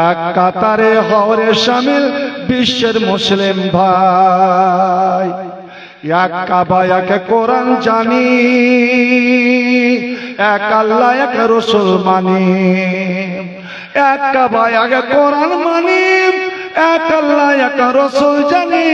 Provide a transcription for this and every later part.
এক কাতারে হওয়ারে শামিল বিশ্বের মুসলিম ভাই। এক কাবা এক কোরআন জানি, এক আল্লাহ এক রসুল মানি। এক কাবা এক কোরআন মানি, এক আল্লাহ এক রসুল জানি।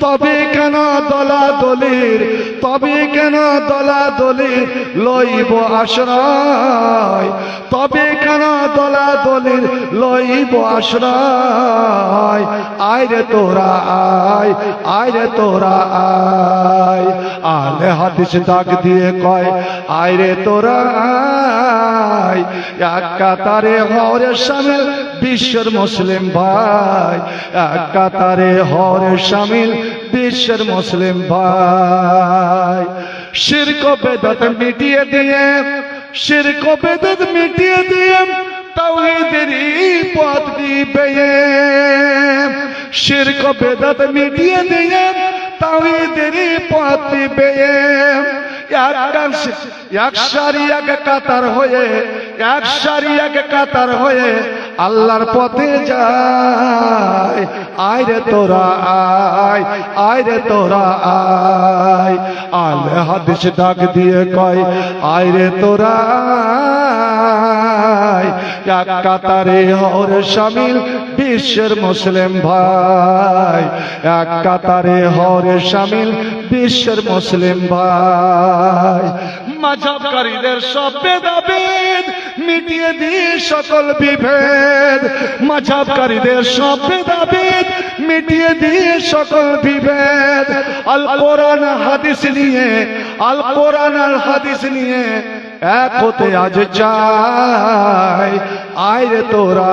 তবে কেন দলাদলির, তবে কেন দলাদলির লইব আশ্রয়, তবে কেন দলাদলির লইব আশ্রয়। আইরে তোরা আয়, আইরে তোরা আয়। আলে হাদিস ডাক দিয়ে কয় আইরে তোরা আয়। এক কাতারে হওয়ারে শামিল বিশ্বের মুসলিম ভাই। এক কাতারে হওয়ারে শামিল বিশ্বের মুসলিম ভাই। শিরক বেদাত মিটিয়ে দিয়ে, শিরক বেদাত মিটিয়ে দিয়ে তাওহীদেরই পথ দিবে। শিরক বেদাত মিটিয়ে দিয়ে তাওহীদেরই পথ দিবে। এক সারি এক কাতার হয়ে, এক সারি এক কাতার হয়ে আল্লাহর পথে যায়। আইরে তোরা আয়, আইরে তোরা আয়। আলে হাদিস ডাক দিয়ে কয় আইরে তোরা আয়। এক কাতারে হওয়ারে শামিল বিশ্বের মুসলিম ভাই। এক কাতারে হওয়ারে শামিল বিশ্বের মুসলিম ভাই। মাযহাবকারীদের সব ভেদাভেদ মিটিয়ে দিয়ে সকল বিভেদ। মাযহাবকারীদের সব ভেদাভেদ মিটিয়ে দিয়ে সকল বিভেদ। আল কোরআন হাদিস নিয়ে, আল কোরআন আর হাদিস নিয়ে এক হতে আজ চাই। আইরে তোরা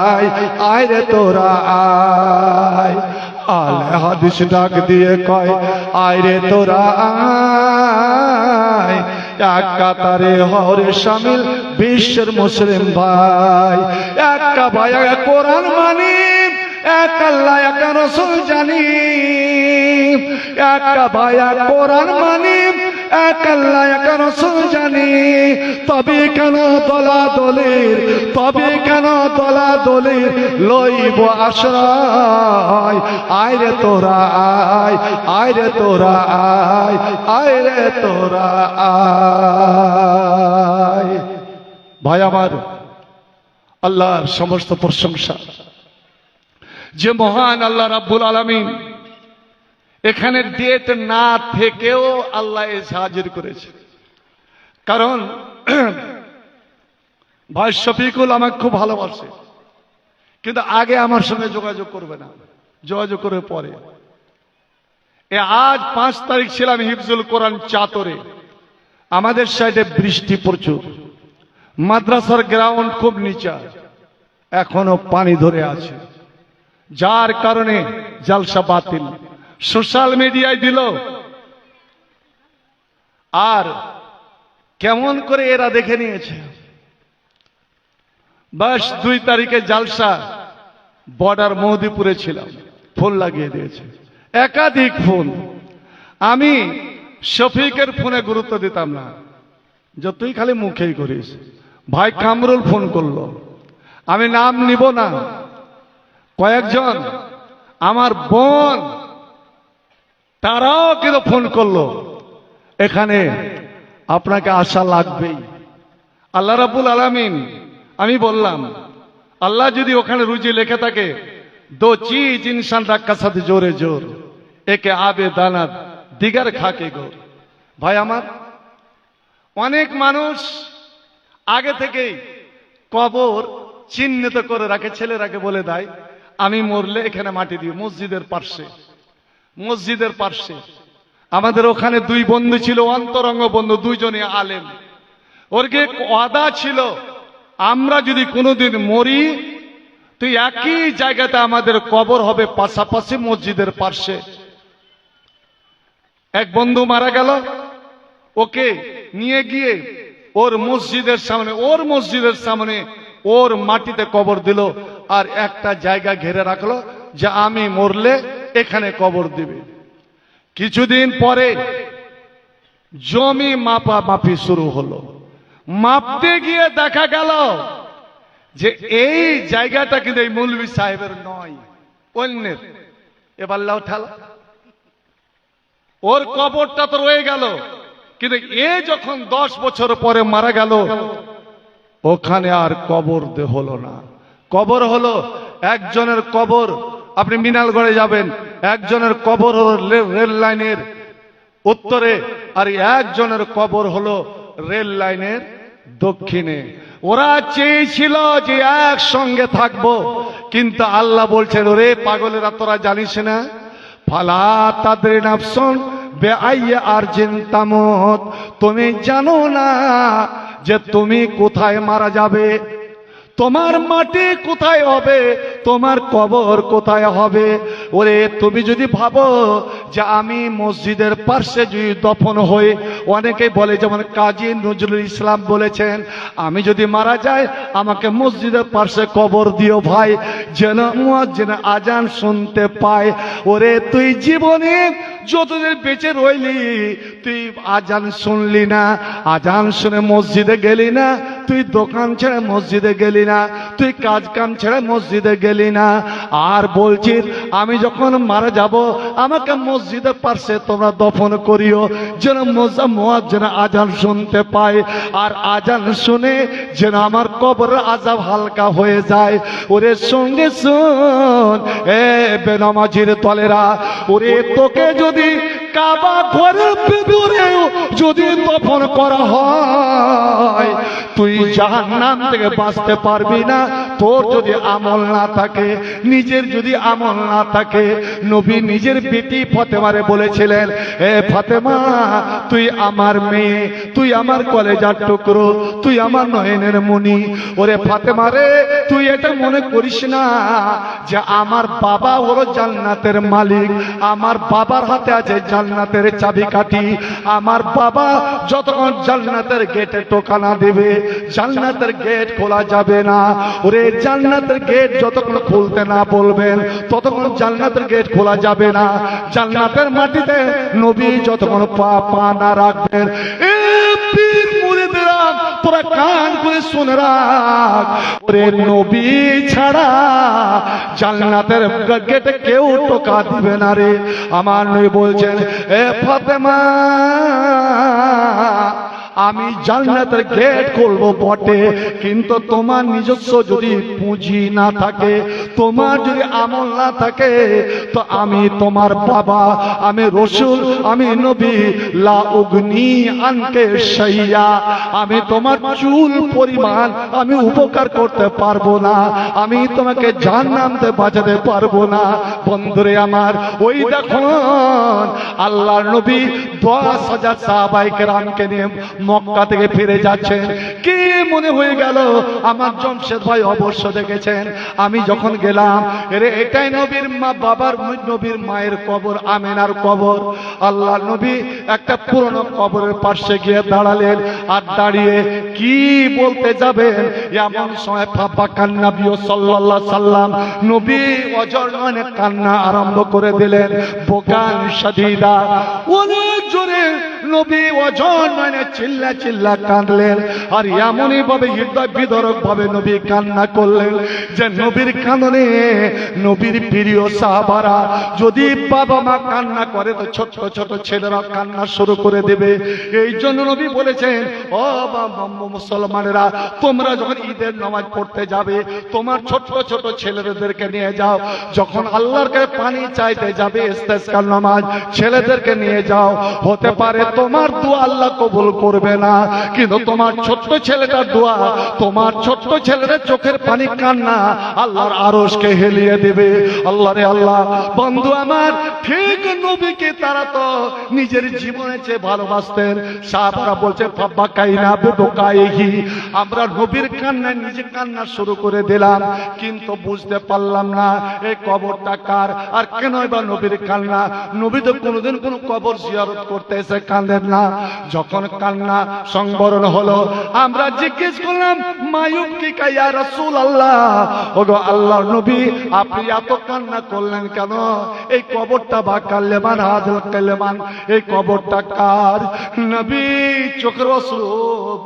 আয়, আইরে তোরা আয়। আলে হাদিস ডাক দিয়ে কয় আইরে তোরা আয়। এক কাতারে হওয়ারে শামিল বিশ্বের মুসলিম ভাই। এক কাবা এক কোরআন মানি, এক আল্লাহ এক রসুল জানি। এক কাবা এক কোরআন মানি, এক আল্লাহ এক রসুল জানি। তবে কেন দলাদলির, তবে কেন দলাদলির লইব আশ্রয়। আইরে তোরা আয়, আইরে তোরা আয়, আইরে তোরা আয়। ভাই আমার, আল্লাহর সমস্ত প্রশংসা যে মহান আল্লাহ রাব্বুল আলামিন এখানে ডেট না থেকেও আল্লাহ এসে হাজির করেছে। কারণ ভাই শফিকুল আমাকে খুব ভালোবাসে, কিন্তু আগে আমার সঙ্গে যোগাযোগ করবে না, যোগাযোগ করে পরে। আজ 5 তারিখ ছিলাম হিফজুল কোরআন চাতরে। আমাদের সাইডে বৃষ্টি প্রচুর, মাদ্রাসার গ্রাউন্ড খুব নিচা, এখনো পানি ধরে আছে, যার কারণে জালসা বাতিল। সোশ্যাল মিডিয়ায় দিল, আর কেমন করে এরা দেখে নিয়েছে। বাস 2 তারিখে জালসা বর্ডার মহদিপুরে ছিলাম, ফোন লাগিয়ে দিয়েছে, একাধিক ফোন। আমি শফিকের ফোনে গুরুত্ব দিতাম না, যতই খালি মুখেই করিস। ভাই কামরুল ফোন করলো, আমি নাম নিব না। কয়েকজন আমার বোন তারাও কিন্তু ফোন করলো, এখানে আপনাকে আশা লাগবেই। আল্লাহ রাব্বুল আলামিন, আমি বললাম আল্লাহ যদি ওখানে রুজি লেখে থাকে, 2 चीज इंसान रखा साथ जोरे जोर, एक आबे दाना दिगर खाके गोर। ভাই আমার, অনেক মানুষ আগে থেকেই কবর চিহ্নিত করে রাখে, ছেলেরাকে বলে দেয় আমি মরলে এখানে মাটি দিও। মসজিদের পাশে, মসজিদের পাশে আমাদের ওখানে 2 বন্ধু ছিল, অন্তরঙ্গ বন্ধু, 2 জনই আলেম। ওরকে ওয়াদা ছিল আমরা যদি কোনোদিন মরি তো একই জায়গাতে আমাদের কবর হবে, পাশাপাশি মসজিদের পাশে। এক বন্ধু মারা গেল, ওকে নিয়ে গিয়ে ওর মসজিদের সামনে, ওর মসজিদের সামনে ওর মাটিতে কবর দিল, আর একটা জায়গা ঘিরে রাখলো যে আমি মরলে এখানে কবর দিবে। কিছুদিন পরে জমি মাপা মাপি শুরু হলো। মাপতে গিয়ে দেখা গেল যে এই জায়গাটা কিন্তু এই মৌলভী সাহেবের নয়, অন্যের। এবার লাও ঠালা, ওর কবরটা তো রয়ে গেল, কিন্তু এ যখন 10 বছর পরে মারা গেল, ওখানে আর কবর হলো না। কবর হলো একজনের কবর, আপনি মিনালগড়ে যাবেন, একজনের কবর হলো রেল লাইনের উত্তরে, আর একজনের কবর হলো রেল লাইনের দক্ষিণে। ওরা চেয়েছিল যে একসঙ্গে থাকবো, কিন্তু আল্লাহ বলছেন, ওরে পাগলেরা, তোরা জানিস না, ফালা তাদের নাফসন বেআইয়া আরজিন তামুত, তুমি জানো না যে তুমি কোথায় মারা যাবে, তোমার মাটি কোথায় হবে, তোমার কবর কোথায় হবে। ওরে তুমি যদি ভাবো যে আমি মসজিদের পার্শ্বে যদি দফন হয়ে, অনেকে বলে, যেমন কাজী নজরুল ইসলাম বলেছেন, আমি যদি মারা যাই আমাকে মসজিদের পার্শ্বে কবর দিও ভাই, যেন মুয়াজ্জিন আজান শুনতে পায়। ওরে তুই জীবনে যতদিন বেঁচে রইলি তুই আজান শুনলি না, আজান শুনে মসজিদে গেলি না, তুই দোকান ছেড়ে মসজিদে গেলি না, তুই কাজ কাম ছেড়ে মসজিদে গেলি না। আর বলছিস আমি যখন মারা যাব আমাকে মসজিদের পাশে তোমরা দফন করিও, যেন মুয়াজ্জিন আজান শুনতে পায়, আর আজান শুনে যেন আমার কবরের আযাব হালকা হয়ে যায়। ওরে সঙ্গে শুন এ বেনামাজির দলেরা, ওরে তোকে যদি কাবা ঘরের ভিতরে যদি দফন করা হয়, তুই জাহান্নাম থেকে বাঁচতে পারবি না, তোর যদি আমল না থাকে, নিজের যদি আমল না থাকে। নবী নিজের বেটি ফাতেমারে বলেছিলেন, এ ফাতেমা তুই আমার মেয়ে, তুই আমার কলেজার টুকরো, তুই আমার নয়নের মণি। ওরে ফাতেমা রে, তুই এটা মনে করিস না যে আমার বাবা হলো জান্নাতের মালিক, আমার বাবার হাতে আছে জান্নাতের চাবিকাঠি। আমার বাবা যতক্ষণ জান্নাতের গেটে টোকা না দেবে জান্নাতের গেট খোলা যাবে না। ওরে জান্নাতের গেট যতক্ষণ খুলতে না বলবেন ততক্ষণ জান্নাতের গেট খোলা যাবে না। জান্নাতের মাটিতে নবী যতক্ষণ পা না রাখবেন। এ পীর মুরিদরা তোরা কান করে শুনে রাখ, ওরে নবী ছাড়া জান্নাতের গেটে কেউ টোকা দিবে না রে। আমার নবী বলছেন, এ ফাতেমা আমি জান্নাতের গেট খুলবো বটে, কিন্তু তোমার নিজস্ব যদি পুঁজি না থাকে, তোমার যদি আমল না থাকে, তো আমি তোমার বাবা, আমি রসুল, আমি নবী, লা উগনি আনকে শাইয়া, আমি তোমার চুল পরিমাণ আমি উপকার করতে পারবো না, আমি তোমাকে জাহান্নাম থেকে বাঁচাতে পারবো না। বন্ধুরে আমার, ওই দেখুন আল্লাহর নবী 10,000 সাহাবায়ে কেরামকে নিয়ে মক্কা থেকে ফিরে যাচ্ছেন। কি মনে হয়ে গেল আমার জমশেদ ভাই অবশ্য দেখেছেন, আমি যখন গেলাম, এরে এটাই নবীর মা, বাবার নবীর মায়ের কবর, আমেনার কবর। আল্লাহ নবী একটা পুরনো কবরের পাশে গিয়ে দাঁড়ালেন, আর দাঁড়িয়ে কি বলতে যাবেন এমন সময় ফাপা কান্না বিও সাল্লাল্লাহু সাল্লাম নবী অজর নয়নে কান্না আরম্ভ করে দিলেন, বোকান শাদীদা, অনেক জোরে নবী অজর নয়নে চিল্লা চিল্লা কাঁদলেন। আর এমনই ভাবে হৃদয় বিদরক ভাবে নবী কান্না করলেন যে নবীর কাঁদনে নবীর প্রিয় সাহাবারা, যদি বাবা মা কান্না করে তো ছোট ছোট ছেলেরা কান্না শুরু করে দেবে। এই জন্য নবী বলেছেন, ও মুসলমানেরা, তোমরা যখন ঈদের নামাজ পড়তে যাবে তোমার ছোট ছোট ছেলেদেরকে নিয়ে যাও, যখন আল্লাহর কাছে পানি চাইতে যাবে ইস্তেসকার নামাজ, ছেলেদেরকে নিয়ে যাও। হতে পারে তোমার দোয়া আল্লাহ কবুল করবে না, কিন্তু তোমার ছোট্ট ছেলেটার দোয়া, তোমার ছোট্ট ছেলের চোখের পানি কান্না আল্লাহর আরশকে হেলিয়ে দেবে। আল্লাহ রে আল্লাহ, বন্ধু আমার, ঠিক নবীকে তারা তো নিজের জীবনের চেয়ে ভালোবাসতেন। সাহাবারা বলছে ফাব্বা কাইনা বুকাইহি, আমরা নবীর কান্নায় নিজে কান্না শুরু করে দিলাম, কিন্তু বুঝতে পারলাম না এই কবরটা কার, আর কেন বা নবীর কান্না। নবী তো কোনোদিন কোনো কবর জিয়ারত করতে এসে কাঁদেন না। যখন কান্না সংবরণ হলো, আমরা জিজ্ঞেস করলাম, মায়ুব কি ইয়া রাসূলুল্লাহ, ওগো আল্লাহর নবী, আপনি এত কান্না করলেন কেন? এই কবরটা কবরটা বা কালেমান হাজল কালেমান, এই কবরটা কার? নবী চোখের অশ্রু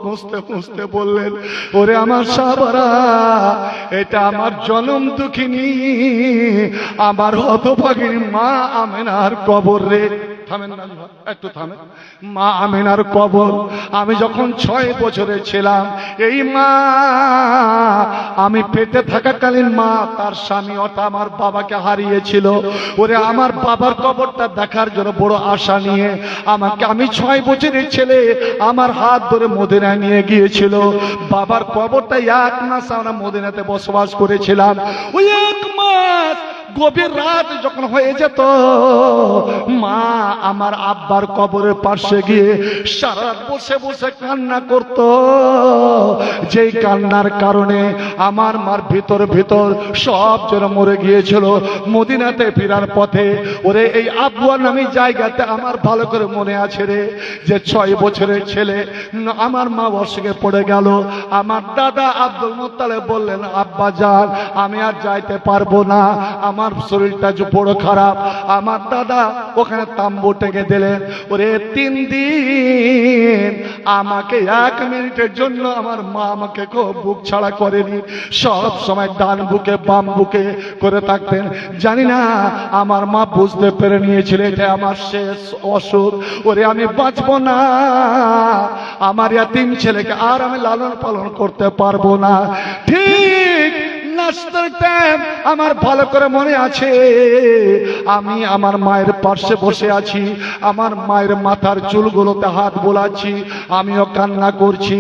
মুছতে মুছতে বললেন, ওরে আমার সাহাবারা, এটা আমার জনম দুঃখিনী, আমার হতভাগিনী মা আমেনার কবর রে। থামেন না, একটু থামেন। মা আমেনার কবর। আমি যখন 6 বছরের ছিলাম, এই মা, আমি পেটে থাকাকালীন মা তার স্বামী অর্থাৎ আমার বাবাকে হারিয়েছিল। ওরে আমার বাবার কবরটা দেখার জন্য বড় আশা নিয়ে আমাকে, আমি 6 বছরের ছেলে, আমার হাত ধরে মদিনায় নিয়ে গিয়েছিল। বাবার কবরটা 1 মাস আমরা মদিনাতে বসবাস করেছিলাম। ওই 1 মাস গভীর রাত যখন হয়ে যেত, মা আমার আব্বার কবরের পাশে গিয়ে সারা রাত বসে বসে কান্না করত। যেই কান্নার কারণে আমার মার ভিতর ভিতর সব যেন মরে গিয়েছিল। মদিনাতে ফেরার পথে, ওরে এই আবুয়া নামী জায়গাতে আমার ভালো করে মনে আছে রে, যে 6 বছরের ছেলে আমার মা অসুখে পড়ে গেল। আমার দাদা আব্দুল মুত্তালিব বললেন, আব্বা যান, আমি আর যাইতে পারবো না, আমার শরীরটা যে বড় খারাপ। আমার দাদা ওখানে তাম্বু টেকে দিলেন। ওরে 3 দিন আমাকে 1 মিনিটের জন্য আমার মা আমাকে বুক ছাড়া করেনি, সব সময় ডান বুকে বাম বুকে করে থাকতেন। জানি না আমার মা বুঝতে পেরে নিয়েছিল এটা আমার শেষ অসুখ। ওরে আমি বাঁচবো না, আমার ইয়াতিম ছেলেকে আর আমি লালন পালন করতে পারবো না। ঠিক নাস্তার টাইম আমার ভালো করে মনে আছে, আমি আমার মায়ের পাশে বসে আছি, আমার মায়ের মাথার চুলগুলোতে হাত বোলাচ্ছি, আমিও কান্না করছি।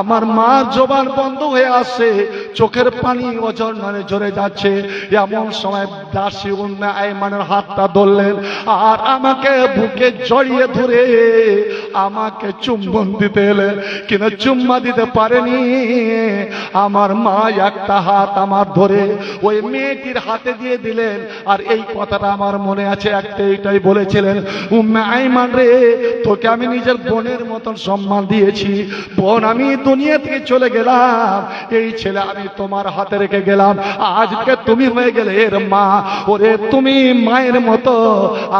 আমার মা জবান বন্ধ হয়ে আসছে, চোখের পানি অঝরনরে ঝরে যাচ্ছে। এমন সময় দাসী উম্মে আইমানের হাতটা ধরলেন আর আমাকে বুকে জড়িয়ে ধরে আমাকে চুম্বন দিতে এলেন, কিন্তু চুম্মা দিতে পারেনি। আমার মা একটা হাত আমার ধরে ওই মেয়েটির হাতে দিয়ে দিলেন। আর এই কথাটা আমার মনে আছে, এটাই বলেছিলেন, উম্মে আইমান রে, তোকে আমি নিজের বোনের মতন সম্মান দিয়েছি, বোন আমি দুনিয়া থেকে চলে গেলাম, এই ছেলে আমি তোমার হাতে রেখে গেলাম, আজকে তুমি হয়ে গেলে এর মা। ওরে তুমি মায়ের মতো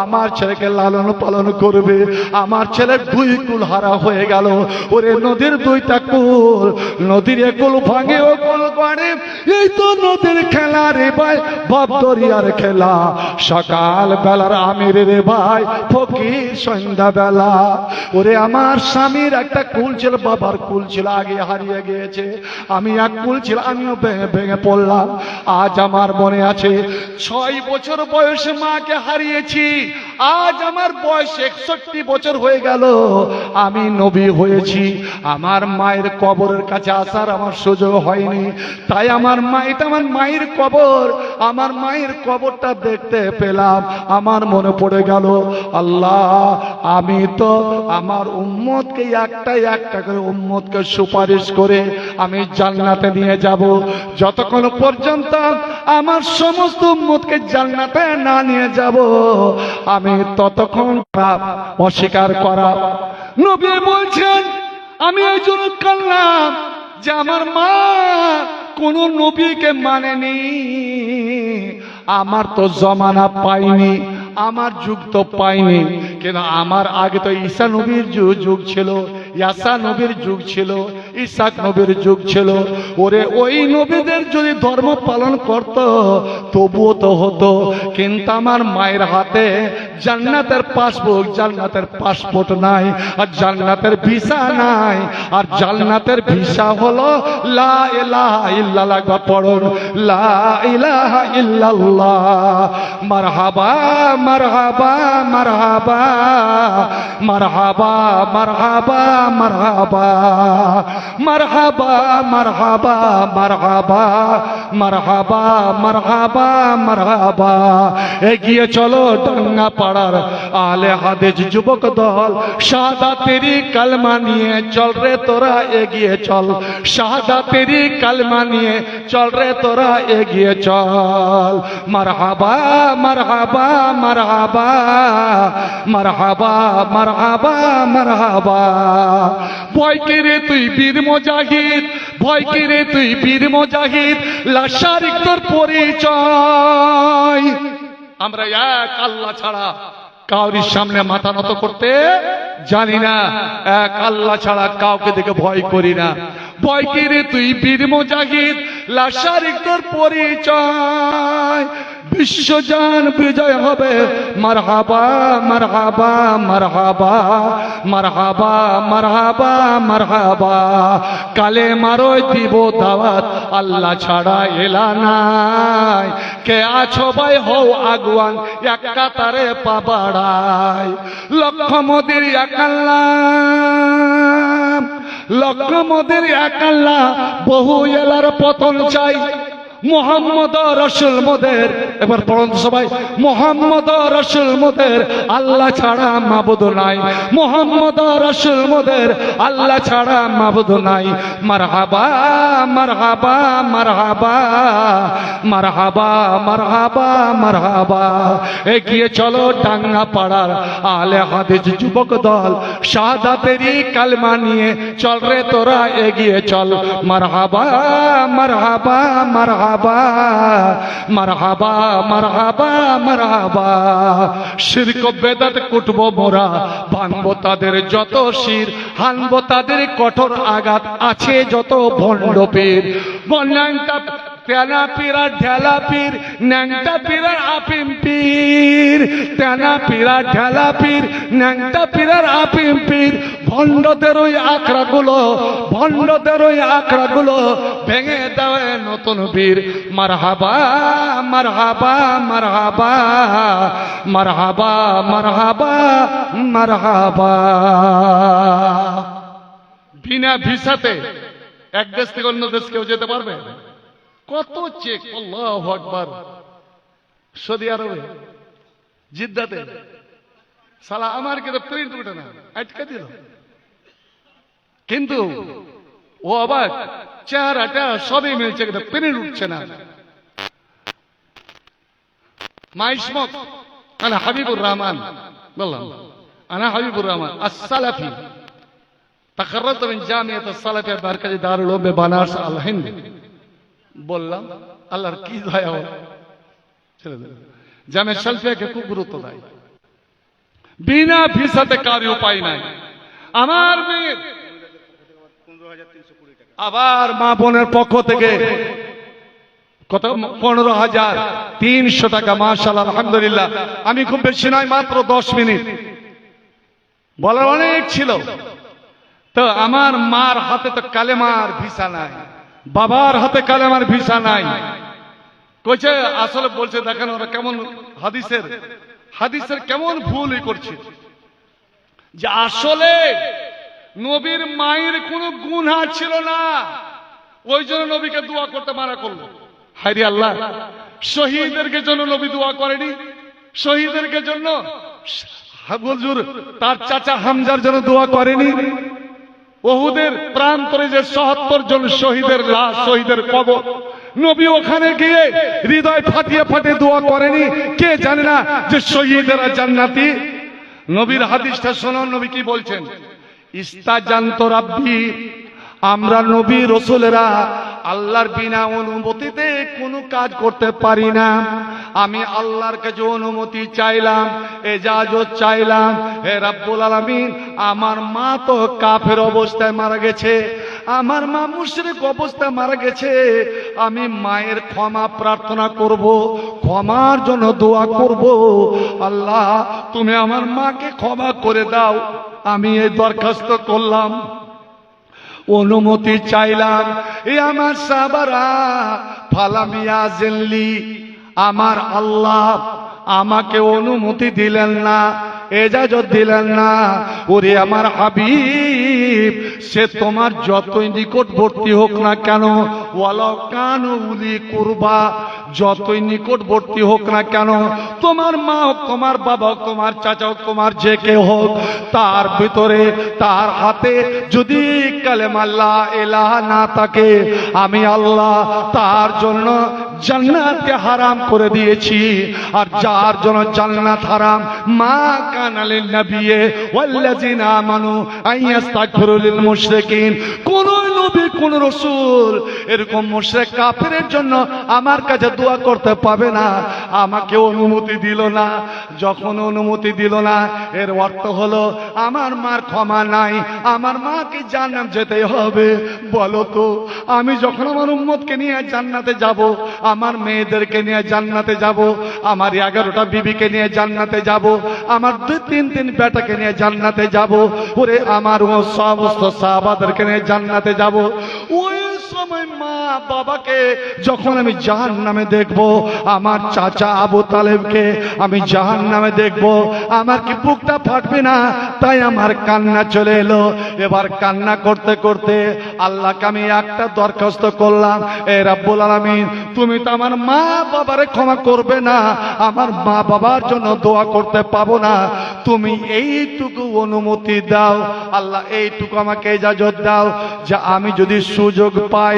আমার ছেলেকে লালন পালন করবে। আমার ছেলে 2 কুল হারা হয়ে গেল। ওরে নদীর 2টা কুল, নদীর কুল ভাঙে ও কুল গড়ে, এই তো নদীর খেলা রে ভাই, বাপ দরিয়ার খেলা। সকাল বেলার আমির রে ভাই, ফকির সন্ধ্যা বেলা। ওরে আমার স্বামীর একটা কুল ছিল, বাবার কুল ছিল, আগে হারিয়ে গিয়েছে। আমি 1 কুল ছিল, আমিও ভেঙে পড়লাম। আজ আমার মনে আছে, 6 বছর বয়সে মাকে হারিয়েছি, আজ আমার বয়স 61 বছর হয়ে গেল, আমি নবী হয়েছি। আমার মায়ের কবরের কাছে আসার আমার সুযোগ হয়নি, তাই আমার মা, এটা আমার মায়ের কবর, আমার মায়ের কবরটা দেখতে পেলাম, আমার মনে পড়ে গেল, আল্লাহ আমি তো আমার উম্মতকে একটা করে উম্মতকে সুপারিশ করে আমি জান্নাতে নিয়ে যাব। যতক্ষণ পর্যন্ত আমার সমস্ত উম্মতকে জান্নাতে না নিয়ে যাব, আমি ততক্ষণ অস্বীকার করা। নবী বলছেন, আমি এই জন্য কাঁদলাম যে আমার মা কোন নবীকে মানেনি, আমার তো জমানা পাইনি, আমার যুগ তো পাইনি, কিন্তু আমার আগে তো ঈসা নবীর যুগ ছিল, ইয়াসা নবীর যুগ ছিল, ইসাক নবীর যুগ ছিল। ওরে ওই নবীদের যদি ধর্ম পালন করত তবুও তো হতো, কিন্তু আমার মায়ের হাতে জান্নাতের পাসবুক, জান্নাতের পাসপোর্ট নাই, আর জান্নাতের ভিসা নাই। আর জান্নাতের ভিসা হলো লা ইলাহা ইল্লাল্লাহ। পড়ুন, লা ইলাহা ইল্লাল্লাহ। মারহাবা মারহাবা মারহাবা মারহাবা মারহাবা মারহাবা মারহাবা মারহাবা মারহাবা মারহাবা মারহাবা মারহাবা। এগিয়ে চলো ডাঙ্গা পাড়ার আলে হাদিস যুবক দল, শাহাদাতেরি কালমা নিয়ে চল রে তোরা, এগিয়ে চল, শাহাদাতেরি কালমা নিয়ে চল রে তোরা, এগিয়ে চল। মারহাবা মারহাবা মারহাবা মারহাবা মারহাবা মারহাবা। ভয় কে রে তুই বীর মুজাহিদ, ভয় কে রে তুই বীর মুজাহিদ, লাশারিক তোর পরিচয়। আমরা এক আল্লাহ ছাড়া কাউরির সামনে মাথা নত করতে জানি না, এক আল্লাহ ছাড়া কাউকে দেখে ভয় করি না। ভয় কি রে তুই বীর মুজাহিদ, লাশারিক তোর পরিচয়, বিশ্বজান বিজয় হবে। মারহাবা মারহাবা মারহাবা মারহাবা মারহাবা মারহাবা, কালে মারোয় দিব দাওয়াত, আল্লাহ ছাড়া এলা নাই। কে আছো ভাই হও আগুয়ান, এক কাতারে পা বাড়ায়। লক্ষ মোদের এক আল্লাহ, লক্ষ মোদের এক আল্লাহ, বহু এলার পতন চাই। মোহাম্মদ রসুল মোদের, এবার পড়ুন সবাই, মোহাম্মদ রসুল মোদের, আল্লাহ ছাড়া মাবুদ নাই। মোহাম্মদ রসুল মোদের, আল্লাহ ছাড়া মাবুদ নাই। মারহাবা মারহাবা মারহাবা মারহাবা মারহাবা মারহাবা। এগিয়ে চলো টাঙ্গা পাড়ার আলে হাদিস যুবক দল, শাহাদাতেরই কালমা নিয়ে চল রে তোরা এগিয়ে চল। মারহাবা মারহাবা মারহাবা মারহাবা মারহাবা মারহাবা। শিরক বেদাত কুটবো মোরা, ভাঙবো তাদের যত শির, হানবো তাদের কঠোর আঘাত, আছে যত ভণ্ড পীর। ন্যাংটা তেনা পীরা ঢেলা পীর, ন্যাংটা পীরার আপিম পীর, তেনা পীরা ঢেলা পীর, ন্যাংটা পীরার আপিম পীর। ভণ্ডদের ওই আখড়া গুলো, ভণ্ডদের ওই আখড়া গুলো ভেঙে দেওয়া নতুন বীর। মারহাবা মারহাবা মারহাবা মারহাবা মারহাবা মারহাবা। বিনা ভিসাতে এক দেশ থেকে অন্য দেশ কেউ যেতে পারবে? কত চেক, আল্লাহু আকবার। সৌদি আরবে জিদ্দাতে সালা আমার কিন্তু প্রিন্ট উঠে না, আটকে দিল। কিন্তু ও অবাক, চেহারাটা সবই মিলছে কিন্তু প্রিন্ট উঠছে না। মাইসমক আনা হাবিবুর রহমান, বললাম আনা হাবিবুর রহমান আস-সালাফি, তাকাররাতু মিন জামিয়াত আস-সালাফিয়া মারকাজি দারুল উলুম বানারস আল হিন্দ। বললাম আল্লাহর কি দয়া হয়, ছেড়ে দিল। জামিয়া সালফিয়াকে খুব গুরুত্ব দেয়। বিনা ভিসাতে কারো উপায় নাই। আমার মেয়ের আবার মা বোনের পক্ষ থেকে কত 15,300 টাকা, মাশাআল্লাহ আলহামদুলিল্লাহ। আমি খুব বেশি নয়, মাত্র 10 মিনিট বলার অনেক ছিল। তো আমার মার হাতে তো কালেমার ভিসা নাই, বাবার হাতে কালেমার ভিসা নাই। কইছে আসলে বলছে দেখেন ওরা কেমন হাদিসের কেমন ভুলই করছে, যে আসলে নবীর মায়ের কোনো গুনাহ ছিল না, ওই জন্য নবীকে দোয়া করতে মানা করলো। হায়রে আল্লাহ, শহীদদেরকে জন্য নবী দোয়া করেনি? শহীদদেরকে জন্য হুজুর তার চাচা হামজার জন্য দোয়া করেনি? ওহুদের প্রান্তরে যে ৭৭ জন শহীদের লাশ, শহীদের কবর, নবী ওখানে গিয়ে হৃদয় ফাটিয়ে ফাটিয়ে দোয়া করেনি? কে জানে না যে শহীদেরা জান্নাতি? নবীর হাদিসটা শোনো, নবী কি বলছেন? ইস্তাজান্ত রাব্বি, আমরা নবী রাসূলেরা আল্লাহর বিনা অনুমতিতে কোনো কাজ করতে পারি না। আমি আল্লাহর কাছে অনুমতি চাইলাম, এজাজত চাইলাম, হে রাব্বুল আলামিন, আমার মা তো কাফের অবস্থায় মারা গেছে, আমার মা মুশরিক অবস্থায় মারা গেছে, আমি মায়ের ক্ষমা প্রার্থনা করব, ক্ষমার জন্য দোয়া করব। আল্লাহ তুমি আমার মাকে ক্ষমা করে দাও, আমি এই দরখাস্ত করলাম, অনুমতি চাইলাম। এই আমার সাহাবারা ফালামিয়া জিল্লি, আমার আল্লাহ আমাকে অনুমতি দিলেন না, এজাজত দিলেন না। ওরে আমার হাবিব, সে তোমার যতই নিকটবর্তী হোক না কেন, ওয়ালাউ কানু উলি কুরবা, যতই নিকটবর্তী হোক না কেন, তোমার মা হোক, তোমার বাবা হোক, তোমার চাচা হোক, তোমার যে কেউ হোক, তার ভিতরে তার হাতে যদি কালেমা লা ইলাহা না থাকে, আমি আল্লাহ তার জন্য জান্নাতকে হারাম করে দিয়েছি। আর যার জন্য জান্নাত হারাম, মা কানা লিন নবিয়্যি ওয়াল্লাযিনা আমানু আইয়াস্তাগফিরু লিল মুশরিকিন, কোন নবী কোন রাসূল এরকম মুশরিক কাফেরের জন্য আমার কাছে দোয়া করতে পাবে না, আমাকে অনুমতি দিল না। যখন অনুমতি দিল না, এর অর্থ হলো আমার মার ক্ষমা নাই, আমার মাকে জান্নাত যেতে হবে। বলো তো, আমি যখন আমার উম্মতকে নিয়ে জান্নাতে যাব, আমার মেয়েদেরকে নিয়ে জান্নাতে যাব, আমার 11টা বিবিকে নিয়ে জান্নাতে যাব, আমার 2-3 বেটাকে নিয়ে জান্নাতে যাব, ওরে আমার ও সমস্ত সাহাবাদেরকে নিয়ে জান্নাতে যাব। ওই সময় মা বাবাকে যখন আমি জাহান্নামে দেখব, আমার চাচা আবু তালেবকে আমি জাহান্নামে দেখব, আমার কি বুকটা ফাটবে না? তাই আমার কান্না চলে এলো। এবার কান্না করতে করতে আল্লাহকে আমি একটা দরখাস্ত করলাম, এ রাব্বুল আলামিন, তুমি তো আমার মা বাবারে ক্ষমা করবে না, আমার মা বাবার জন্য দোয়া করতে পাবো না, তুমি এইটুকু অনুমতি দাও। আল্লাহ এইটুকু আমাকে ইজাজত দাও যে আমি যদি সুযোগ পাই,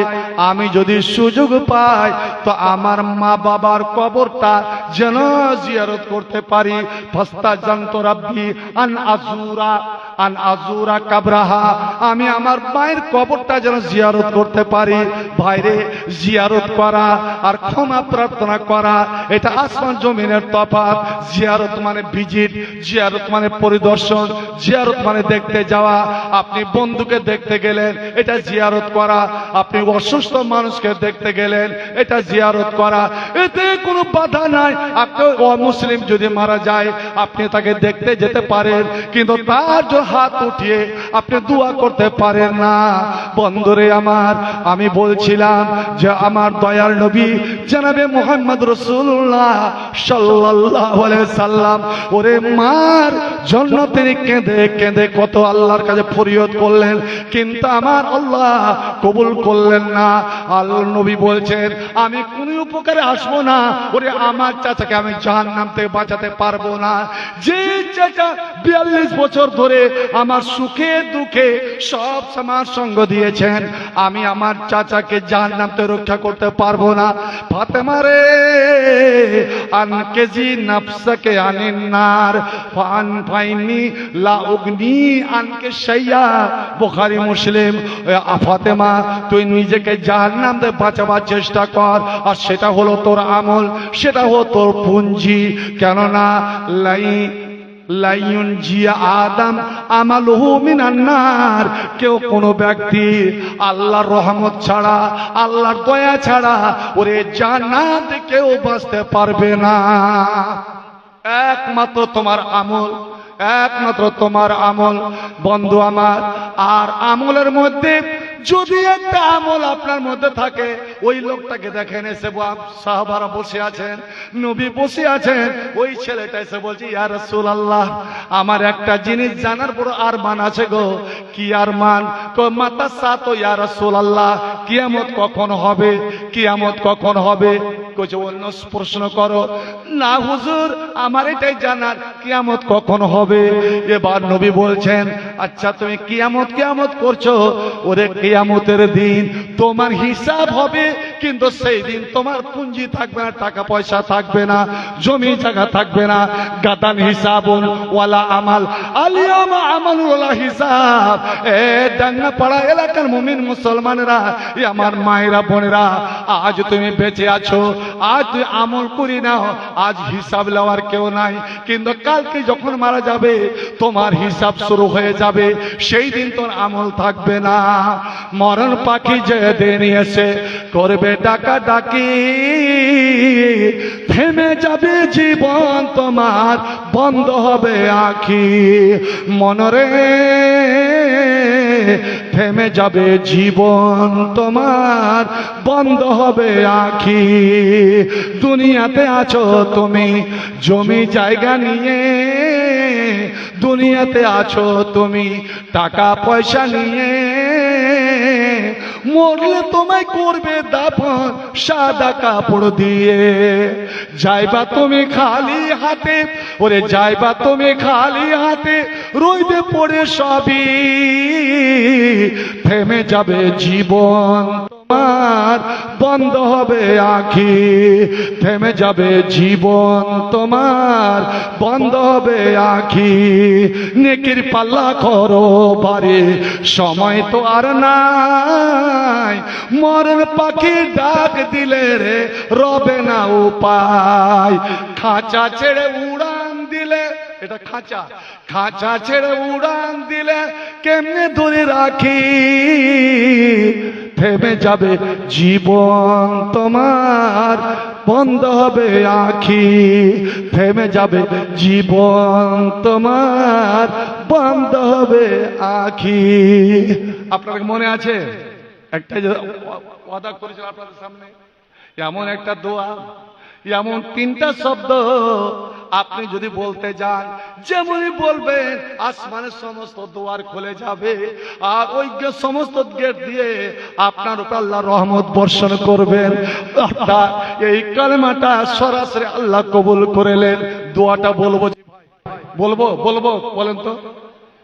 আমি যদি সুযোগ পাই, তো আমার মা বাবার কবরটা যেন জিয়ারত করতে পারি। ফাস্তাজানতু রাব্বি আন আজুরা কাবরাহা, আমি আমার মায়ের কবরটা যেন জিয়ারত করতে পারি। ভাইরে, জিয়ারত করা আর ক্ষমা প্রার্থনা করা এটা আসমান জমিনের তফাৎ। জিয়ারত মানে ভিজিট, জিয়ারত মানে পরিদর্শন, জিয়ারত মানে দেখতে যাওয়া। আপনি বন্ধুকে দেখতে গেলেন, এটা জিয়ারত করা। আপনি অসুস্থ মানুষকে দেখতে গেলেন, এটা জিয়ারত করা, এতে কোনো বাধা নাই। আপনি অমুসলিম যদি মারা যায়, আপনি তাকে দেখতে যেতে পারেন, কিন্তু তার হাত উঠিয়ে আপনি দোয়া করতে পারেন না। বন্ধুরে আমার, আমি বলছিলাম যে আমার দয়াল নবী জনাবে মুহাম্মদ রাসূলুল্লাহ সাল্লাল্লাহু আলাইহি সাল্লাম ওরে মার জন্য তিনি কেঁদে কেঁদে কত আল্লাহর কাছে ফরিয়াদ করলেন, কিন্তু আমার আল্লাহ কবুল করলেন না। আল্লাহ নবী বলছেন, আমি কোনো উপকারে আসবো না, ওরে আমার চাচাকে আমি জাহান্নাম থেকে বাঁচাতে পারবো না। যে চাচা 42 বছর ধরে আমার সুখে দুঃখে সব আমার সঙ্গ দিয়েছেন, আমি আমার চাচাকে জাহান্নাম থেকে রক্ষা করতে পারবো না। ফাতেমা রে, আনকেজি নাফসাকে আনিন নার ফান ফাইনি লা উগনি আনকে শাইয়া। বুখারী মুসলিম। ফাতেমা, তুই নিজেকে জাহান্নাম থেকে বাঁচাবার চেষ্টা কর, আর সেটা হলো তোর আমল, সেটা হলো তোর পুঞ্জি। কেননা লাইয়ুন জিয়া আদম আমালুহু মিনান নার, কেউ কোনো ব্যক্তি আল্লাহর রহমত ছাড়া, আল্লাহর দয়া ছাড়া ওরে জান্নাতে কেউ বাঁচতে পারবে না। একমাত্র তোমার আমল, একমাত্র তোমার আমল। বন্ধু আমার, আর আমলের মধ্যে যদি একটা আমল আপনার মধ্যে থাকে, ওই লোকটাকে দেখেন, এসে সাহাবারা বসে আছেন, নবী বসে আছেন, ওই ছেলেটা এসে বলছে, ইয়া রাসূলুল্লাহ, আমার একটা জিনিস জানার বড় আরমান আছে গো। কি আরমান? মাতা সাত, ইয়া রাসূলুল্লাহ, কিয়ামত কখন হবে? কিয়ামত কখন হবে? কইছে অন্য প্রশ্ন করো না হুজুর, আমার এটাই জানার, কিয়ামত কখন হবে। এবার নবী বলছেন, আচ্ছা তুমি কিয়ামত কিয়ামত করছো, ওরে কিয়ামতের দিন তোমার হিসাব হবে, কিন্তু সেই দিন তোমার পুঁজি থাকবে না, টাকা পয়সা থাকবে না, জমি জায়গা থাকবে না। গাদান হিসাবুন ওয়ালা আমাল, আলিয়ামা আমাল ওয়ালা হিসাব। এ ডাঙ্গা পাড়া এলাকার মুমিন মুসলমানেরা, আমার মায়েরা বোনেরা, আজ তুমি বেঁচে আছো, আজ তুই আমল করি নাও, আজ হিসাব লওয়ার কেউ নাই, কিন্তু কালকে যখন মারা যাবে তোমার হিসাব শুরু হয়ে যাবে, সেই দিন তোর আমল থাকবে না। মরণ পাখি যেদিন এসে করবে ডাকা ডাকি, থেমে যাবে জীবন তোমার, বন্ধ হবে আখি। মনরে থেমে যাবে জীবন তোমার, বন্ধ হবে আখি। দুনিয়াতে আছো তুমি জমি জায়গা নিয়ে, দুনিয়াতে আছো তুমি টাকা পয়সা নিয়ে, মরলে তোমায় করবে দাফন সাদা কাপড় দিয়ে। যাইবা তুমি খালি হাতে, ওরে যাইবা তুমি খালি হাতে, রইবে পড়ে সবই, থেমে যাবে জীবন। তোমার বন্ধ হবে আখি, থেমে যাবে জীবন তোমার বন্ধ হবে আখি। নেকির পাল্লা করো ভারী, সময় তো আর নাই, মরণ পাখি ডাক দিলে রে রবে না উপায়। খাঁচা ছেড়ে উড়ান দিলে, এটা খাঁচা, খাঁচা ছেড়ে উড়ান দিলে কেমনে ধরে রাখি, থেমে যাবে জীবন তোমার বন্ধ হবে আখি, থেমে যাবে জীবন তোমার বন্ধ হবে আখি। আপনাদের মনে আছে একটা ওয়াদা করেছিল আপনাদের সামনে, এমন একটা দোয়া, এমন তিনটা শব্দ আপনি যদি বলতে যান, যেমনই বলবেন আসমানের সমস্ত দুয়ার খুলে যাবে, আর ওই সমস্ত গেট দিয়ে আপনার উপর আল্লাহ রহমত বর্ষণ করবেন। এই কালেমাটা সরাসরি আল্লাহ কবুল করেলেন। দোয়াটা বলবো, বলবো বলবো বলেন তো?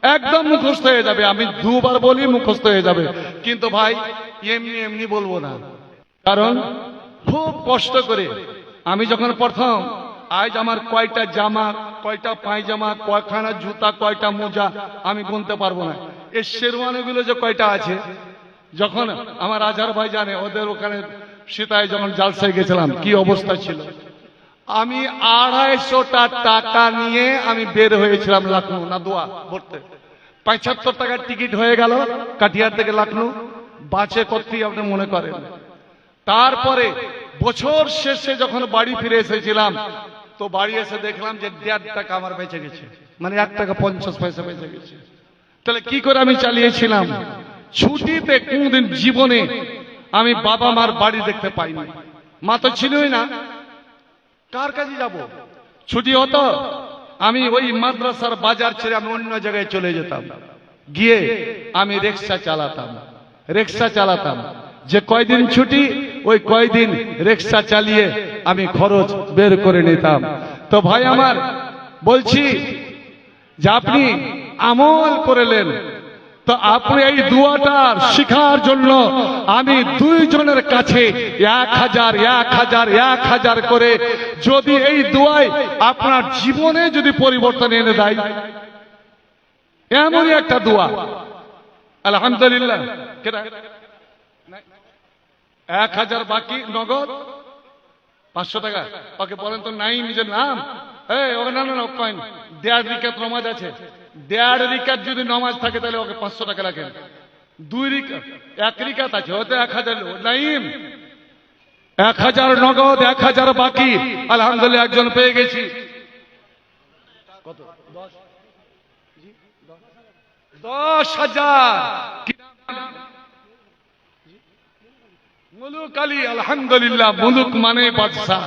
একদম মুখস্থ হয়ে যাবে, আমি দুবার বলি মুখস্থ হয়ে যাবে, কিন্তু ভাই এমনি এমনি বলবো না, কারণ খুব কষ্ট করে আমি যখন প্রথম, আজ আমার কয়টা জামা, কয়টা পায়জামা, কয়খানা জুতা, কয়টা মোজা আমি গুনতে পারবো না। এই শেরওয়ানিগুলো যে কয়টা আছে, যখন আমার আজহার ভাই জানে, ওদের ওখানে সীতায় যখন জালসায় গেছিলাম কি অবস্থা ছিল, আমি 250টা টাকা নিয়ে আমি বের হয়েছিলাম লখনৌ না দোয়া ভরতে। 75 টাকার টিকিট হয়ে গেল কাটিয়ার থেকে লখনৌ, বাঁচে করতেই আপনি মনে করেন। তারপরে বছর শেষে যখন বাড়ি ফিরে এসেছিলাম, তো বাড়ি এসে দেখলাম যে 1.5 টাকা আমার বেঁচে গেছে, মানে 1 টাকা 50 পয়সা বেঁচে গেছে। তাহলে কি করে আমি চালিয়েছিলাম? ছুটিতে কোনদিন জীবনে আমি বাবা মার বাড়ি দেখতে পাইনি, মা তো ছিলই না, কার কাছে যাব? ছুটি হতো আমি ওই মাদ্রাসার বাজার ছেড়ে আমি অন্য জায়গায় চলে যেতাম, গিয়ে আমি রিক্সা চালাতাম, রিক্সা চালাতাম। যে কয়দিন ছুটি ওই কয়দিন রিক্সা চালিয়ে আমি খরচ বের করে নিতাম। তো ভাই আমার বলছি যে আপনি আমল করেলেন, তো আপনি এই দুয়াটার শিখার জন্য আমি 2 জনের কাছে 1000 করে, যদি এই দুয়ায় আপনার জীবনে যদি পরিবর্তন এনে দেয়, এমনই একটা দোয়া আলহামদুলিল্লাহ। 1000 বাকি নগদ 500 টাকা, ওকে বলেন তো নাই নিজের নাম, ওকে না না কয়েন 1.5 রিকাত নামাজ আছে, 1.5 রিকাত যদি নামাজ থাকে তাহলে ওকে 500 টাকা রাখেন। 2 রিকাত 1 রিকাত আছে, হতে 1000 নাইম, 1000 নগদ 1000 বাকি আলহামদুলিল্লাহ একজন পেয়ে গেছি। কত? 10,000 মুলুক আলী, আলহামদুলিল্লাহ, মুলুক মানে বাদশাহ।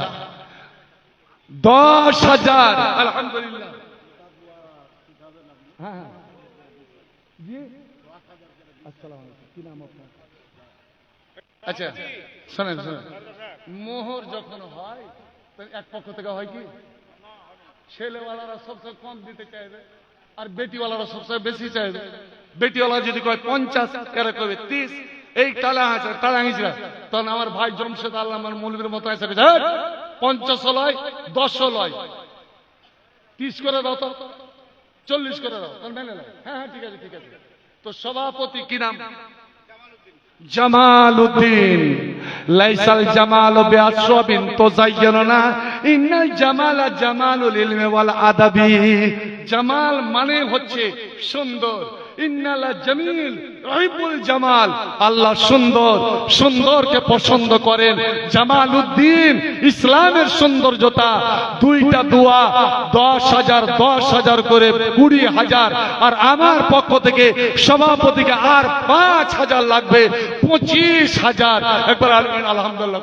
10,000 আলহামদুলিল্লাহ। হ্যাঁ জি, আসসালামু আলাইকুম, কি নাম আপনার? আচ্ছা শোনেন শোনেন, মোহর যখন হয় এক পক্ষ থেকে হয় কি, ছেলেওয়ালারা সবচেয়ে কম দিতে চাইবে আর বেটিওয়ালারা সবচেয়ে বেশি চাইবে। বেটিওয়ালা যদি কয় 50, এরা কবে 30, এই টালা আছে টালা হিসেবে, তখন আমার ভাই জমশেদ আল্লাহ আমার মৌলবীর মতো আছে 50 লয়, 10 লয়, 30 করে দাও, তো 40 করে দাও, মেনে নাও। হ্যাঁ হ্যাঁ ঠিক আছে ঠিক আছে। তো সভাপতি কি নাম? জামালউদ্দিন। লাইসাল জামালু বিআসবিন তুযায়্যানুনা, ইন্নাল জামালা জামালুল ইলমি ওয়াল আদাবি। জামাল মানে হচ্ছে সুন্দর, ইন্নালা জামিল ইউহিব্বুল জামাল, আল্লাহ সুন্দর, সুন্দরকে পছন্দ করেন। জামালউদ্দিন ইসলামের সৌন্দর্যতা। 2টা দোয়া 10,000 করে 20,000, আর আমার পক্ষ থেকে সভাপতিকে আর 5,000 লাগবে, 25,000। একবার আলহামদুলিল্লাহ।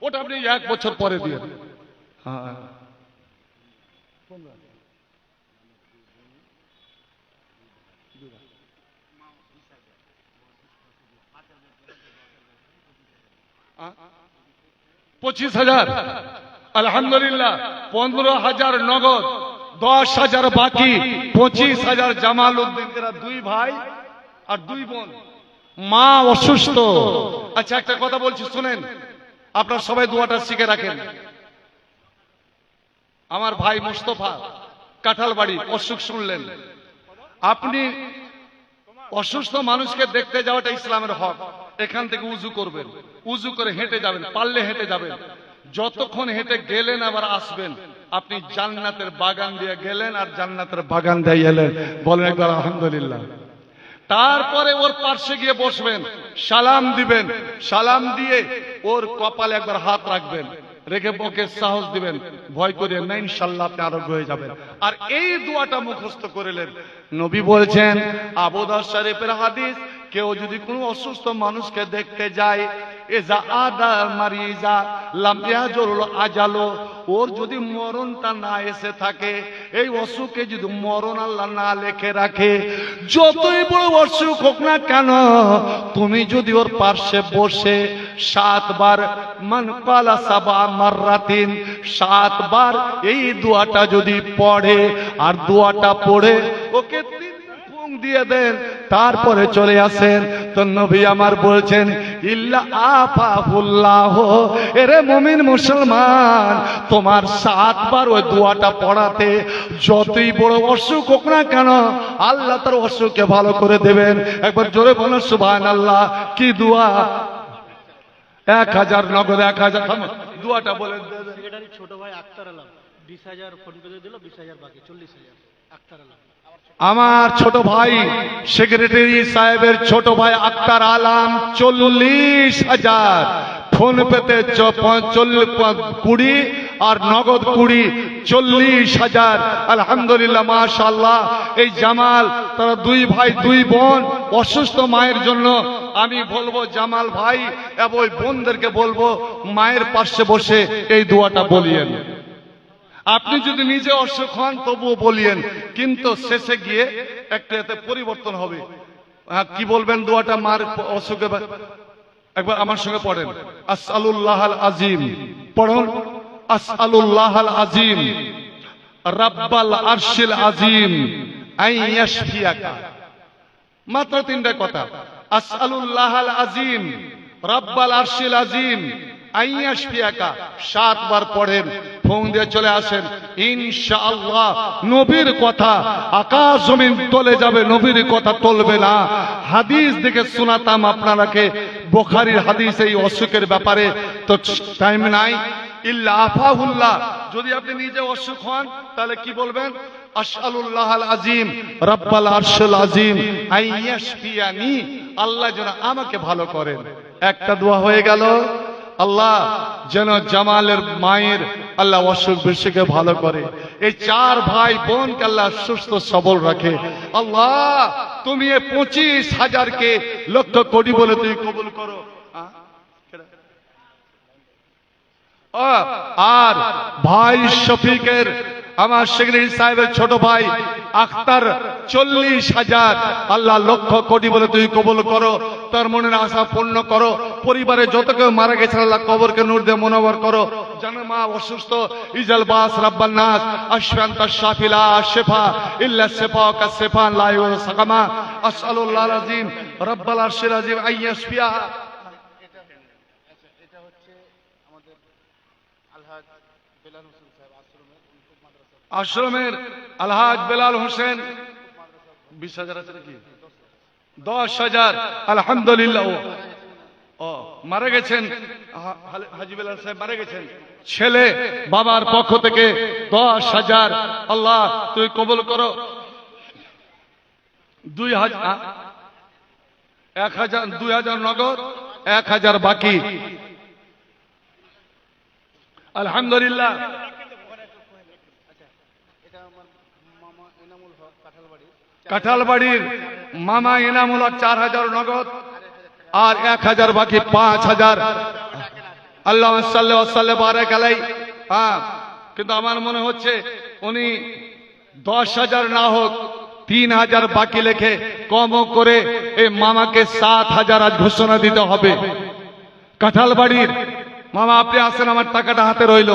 ওটা আপনি 1 বছর পরে দিয়ে। হ্যাঁ 25,000 আলহামদুলিল্লাহ। 15,000 নগদ, 10,000 বাকি, 25,000 জামালউদ্দিন। এরা 2 ভাই আর 2 বোন, মা অসুস্থ। আচ্ছা একটা কথা বলছি শুনেন, আপনারা সবাই দোয়াটা শিখে রাখেন। আমার ভাই মুস্তফা কাঁঠালবাড়ি অসুখ শুনলেন, আপনি অসুস্থ মানুষকে দেখতে যাওয়াটা ইসলামের হক। এখান থেকে উজু করবেন, উজু করে হেঁটে যাবেন, পারলে হেঁটে যাবেন। যতক্ষণ হেঁটে গেলেন আবার আসবেন, আপনি জান্নাতের বাগান দিয়ে গেলেন আর জান্নাতের বাগান দিয়ে এলেন। বলেন একবার আলহামদুলিল্লাহ। তারপরে ওর পাশে গিয়ে বসবেন, সালাম দিবেন, সালাম দিয়ে ওর কপালে একবার হাত রাখবেন, রেখে ওকে সাহস দিবেন, ভয় করিয়েন না, ইনশাআল্লাহ আপনি আরোগ্য হয়ে যাবেন। আর এই দোয়াটা মুখস্থ করিলেন। নবী বলছেন, আবু দাউদ শরীফের হাদিস, কেউ যদি কোনো অসুস্থ মানুষকে দেখতে যায়, এজা আদা মারিজা লাম ইয়াজুল আজালো, ওর যদি মরণটা না এসে থাকে, এই অসুখে যদি মরণ আল্লাহ না লেখে রাখে, যতই বড় অসুখ হোক না কেন, তুমি যদি ওর পাশে বসে 7 বার মান কালা সাবা মাররাতিন, 7 বার এই দোয়াটা যদি পড়ে, আর দোয়াটা পড়ে ওকে দিয়ে দেন, তারপরে চলে আসেন, তো নবী আমার বলছেন, ইল্লা আফাহুল্লাহ, এরে মুমিন মুসলমান, তোমার 7 বার ওই দোয়াটা পড়াতে যতই বড় অসুখ হোক না কেন, আল্লাহ তার অসুখকে ভালো করে দেবেন। একবার জোরে বলুন সুবহানাল্লাহ। কি দোয়া? 1000 নগদ 1000। দোয়াটা বলেন। সেক্রেটারি ছোট ভাই আক্তার আলম 20,000 ফোন করে দিল, 20,000 বাকি, 40,000 আক্তার আলম। আমার ছোট ভাই সেক্রেটারি সাহেবের ছোট ভাই আক্তার আলম 40,000 ফোন পেতে 20 আর নগদ 20, 40,000। আলহামদুলিল্লাহ, মাশাআল্লাহ। এই জামাল, তারা 2 ভাই 2 বোন অসুস্থ মায়ের জন্য। আমি বলবো জামাল ভাই এবং ওই বোনদেরকে বলবো, মায়ের পাশে বসে এই দোয়াটা বলিয়েন। আপনি যদি নিজে অসুখ হন তবুও বলিয়েন, কিন্তু শেষে গিয়ে একটা এতে পরিবর্তন হবে। কি বলবেন দোয়াটা মার অসুখে? একবার আমার সঙ্গে পড়েন, আসআলুল্লাহাল আজিম। পড়ুন, আসআলুল্লাহাল আজিম রাব্বাল আরশিল আজিম আইয়াশফিয়াকা। মাত্র 3টা কথা, আসআলুল্লাহাল আজিম রাব্বাল আরশিল আজিম আইয়াশফিয়াকা। 7 বার পড়েন, ফোন দিয়ে চলে আসেন, ইনশাআল্লাহ। নবীর কথা আকাশ জমিন টলে যাবে, নবীর কথা টলবে না। হাদিস দেখে শোনাতাম আপনারাকে, বুখারীর হাদিস এই অসুখের ব্যাপারে, তো টাইম নাই। ইল্লা আফাহুল্লাহ, যদি আপনি নিজে অসুখ হন তাহলে কি বলবেন? আসআলুল্লাহাল আজিম রাব্বাল আরশিল আজিম আইয়াশফিয়ানি, আল্লাহ যেন আমাকে ভালো করেন। একটা দোয়া হয়ে গেল। আল্লাহ যেন জামালের মায়ের আল্লাহ অসুখ বিসুখকে ভালো করে। এই 4 ভাই বোনকে আল্লাহ সুস্থ সবল রাখে। আল্লাহ তুমি এই 25,000কে লক্ষ কোটি বলে তুমি কবুল করো। আর ভাই শফিকের, আমার সেক্রেটারি সাহেবের ছোট ভাই আখতার 40,000, আল্লাহ লক্ষ কোটি বলে তুই কবুল করো, তার মনের আশা পূর্ণ করো। পরিবারে যত কেউ মারা গেছে আল্লাহ কবরকে নূর দিয়ে মুনাওয়ার করো। জানো মা অসুস্থ, ইজাল বাস রাব্বান নাস আশফান্তা শাফিলা শিফা ইল্লা শিফাকা শিফান লা ইউসাকামা আসআলুল্লাহল আযীম রাব্বাল আরশিল আযীম আইয়াশফিয়া। এটা হচ্ছে আমাদের আলহাজ বেলাল হোসেন সাহেব আশ্রমের আলহাজ বেলাল হোসেন 20,000 আছে নাকি? 10,000। আলহামদুলিল্লাহ। ও মারা গেছেন, হাজী বেলাল সাহেব মারা গেছেন। ছেলে বাবার পক্ষ থেকে 10,000, আল্লাহ তুই কবুল করো। 2,000, 1,000, 2,000 নগদ, 1,000 বাকি। আলহামদুলিল্লাহ। কাঁঠালবাড়ির মামা এনামুল হক 4,000 নগদ আর 1,000 বাকি, 5,000। আল্লাহ সাল্লাল্লাহু আলাইহি বারাক আলাই। কিন্তু আমার মনে হচ্ছে উনি 10,000 না হোক 3,000 বাকি লেখে কম করে এই মামাকে 7,000 আজ ঘোষণা দিতে হবে। কাঁঠালবাড়ির মামা আপনি আসেন, আমার টাকাটা হাতে রইল,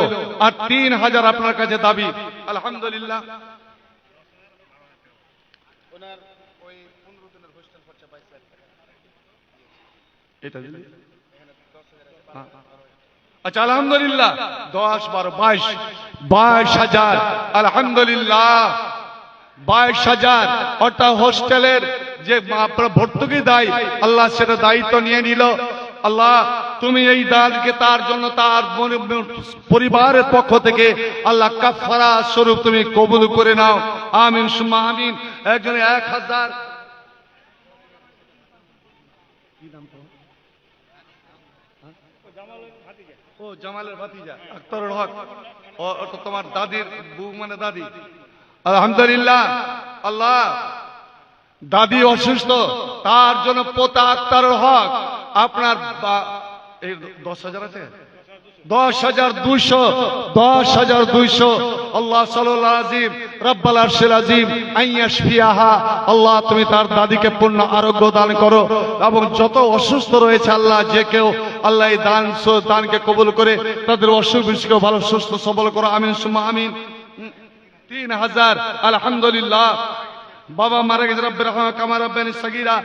আর 3,000 আপনার কাছে দাবি। আলহামদুলিল্লাহ। ওনার ওই 15 দিনের হোস্টেল খরচা 22,000 টাকা। এটা দিলি? হ্যাঁ। আচ্ছা আলহামদুলিল্লাহ 10 12 22,000 আলহামদুলিল্লাহ 22,000 অর্থাৎ হোস্টেলের যে আপনার ভর্তুকি দায় আল্লাহ সেটা দায়িত্ব নিয়ে নিল। আল্লাহ তুমি এই দানকে তার জন্য তার পরিবারের পক্ষ থেকে আল্লাহ কাফারা স্বরূপ তুমি কবুল করে নাও, আমিন সুম্মা আমিন। একজনে 1000 ও জামালের ভাতিজা আক্তারুল হক, ও তো তোমার দাদির বউ মানে দাদি। আলহামদুলিল্লাহ আল্লাহ দাদি অসুস্থ, তার জন্য পোতা আক্তারুল হক আপনার 10,000 আছে, 10,200 10,200 আল্লাহ সাল্লাল্লাহু আজিম রব্বাল আরশিল আজিম আইয়াশফিয়াহা। আল্লাহ তুমি তার দাদিকে পূর্ণ আরোগ্য দান করো এবং যত অসুস্থ রয়েছে আল্লাহ যে কেউ আল্লাহ এই দানকে কবুল করে তাদের অসুখ বিসুখকে ভালো সুস্থ সবল করো, আমিন সুম্মা আমিন। 3,000 আলহামদুলিল্লাহ বাবা মারা গেছে রব্বির রহমা কামা রব্বানি সগীরা,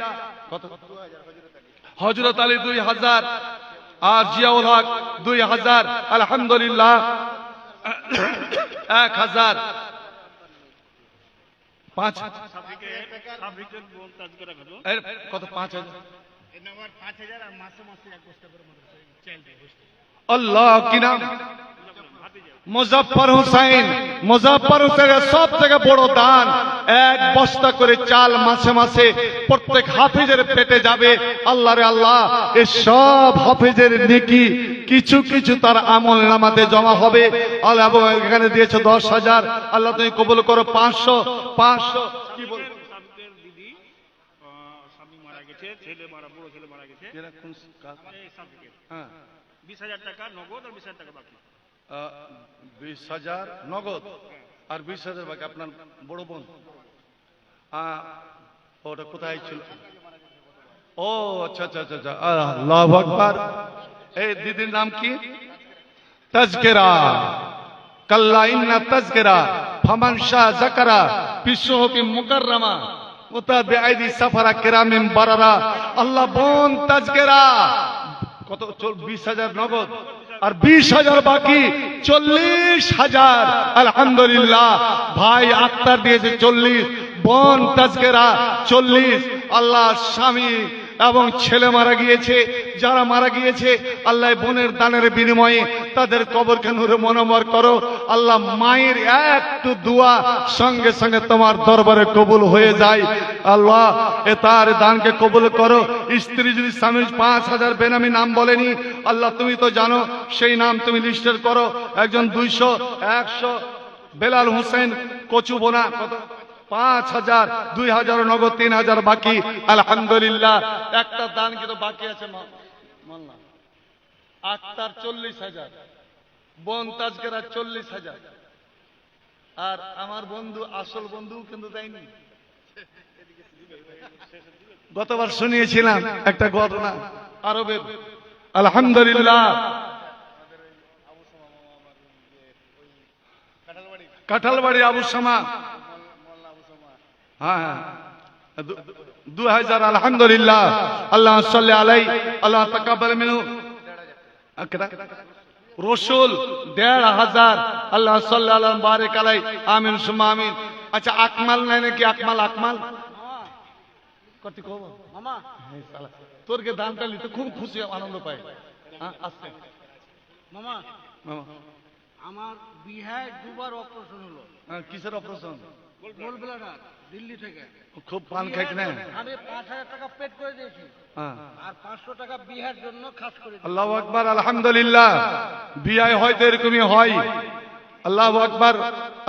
কত হযরত আলী 2,000 আর জিয়াউল হক 2,000 আলহামদুলিল্লাহ 1,000 5 কত 5,000 আল্লাহ কি নাম মুজাফফর হোসেন, মুজাফফর হোসেনের সব থেকে বড় দান 1 বস্তা করে চাল মাসে মাসে প্রত্যেক হাফেজের পেটে যাবে। আল্লাহ রে আল্লাহ এই সব হাফেজের নেকি কিছু কিছু তার আমল নামাতে জমা হবে। আল্লাহ এবং এখানে দিয়েছে 10,000 আল্লাহ তুমি কবুল করো। 500 কি বল দিদি স্বামী মারা গেছে, ছেলে মারা, বড় ছেলে মারা গেছে, হ্যাঁ 20,000 টাকা নগদ আর 20,000 টাকা বাকি। 20,000 নগদ আর 20,000 বাকি আপনার বড় বোন। ওটা কোথায় ছিল? ও আচ্ছা আচ্ছা আচ্ছা, আল্লাহু আকবার। এই দিদির নাম কি? তাজকিরা, কাল্লা ইন্না তাজকিরা ফামান শাহ যাকারা বিশ্বহপি মুকাররমা মুতাবি আইদি সাফারা কিরামিন বারারা। আল্লাহ বোন তাজকিরা কত? 20,000 নগদ আর 20,000 বাকি, 40,000 আলহামদুলিল্লাহ। ভাই আক্তার দিয়েছে 40, বোন তাজকিরা 40। আল্লাহ স্বামী এবং ছেলে মারা গিয়েছে, যারা মারা গিয়েছে আল্লাহ বোনের দানের বিনিময়ে তাদের কবরকে নূরে মনোমর করো। আল্লাহ মায়ের একটু দোয়া সঙ্গে সঙ্গে তোমার দরবারে কবুল হয়ে যায়। আল্লাহ এ তার দানকে কবুল করো। স্ত্রী যদি স্বামী 5,000 বেনামি নাম বলেনি, আল্লাহ তুমি তো জানো, সেই নাম তুমি লিস্টের করো। একজন 200, 100 বেলাল হোসেন কচু বোনা কত? 5,000, 2,000 নগদ, 3,000 বাকি আলহামদুলিল্লাহ। একটা দান কিন্তু বাকি আছে মোল্লা আক্তার 40,000, বোন তাজকিরা 40,000 আর আমার বন্ধু আসল বন্ধু কিন্তু দেয়নি। গতবার শুনিয়েছিলাম একটা ঘটনা আরবের, আলহামদুলিল্লাহ কাঁঠালবাড়ি আবু সামা, হ্যাঁ 2,000 আলহামদুলিল্লাহ। আল্লাহ সাল্লি আলাই, আল্লাহ তাকাব্বাল মিনহু। রসুল 1,500 আল্লাহ সাল্লি আলাইহি বারিক আলাই, আমিন সুম্মা আমিন। আচ্ছা আকমাল নাই নাকি? আকমাল কত কব মামা, তোর কে দানটা নিতে খুব খুশি আনন্দ পাই। হ্যাঁ আসছে মামা, আমার বিহায় 2 বার অপারেশন হলো। কিসের অপারেশন? গোল ব্লাডার, দিল্লি থেকে। খুব পান খাই না? আমি 5,000 টাকা পেড করে দিয়েছি আর 500 টাকা বিহার জন্য খাস করে দিয়েছি। আল্লাহু আকবার, আলহামদুলিল্লাহ। বিয়ায় হয়তো এরকমই হয়। আল্লাহু আকবার।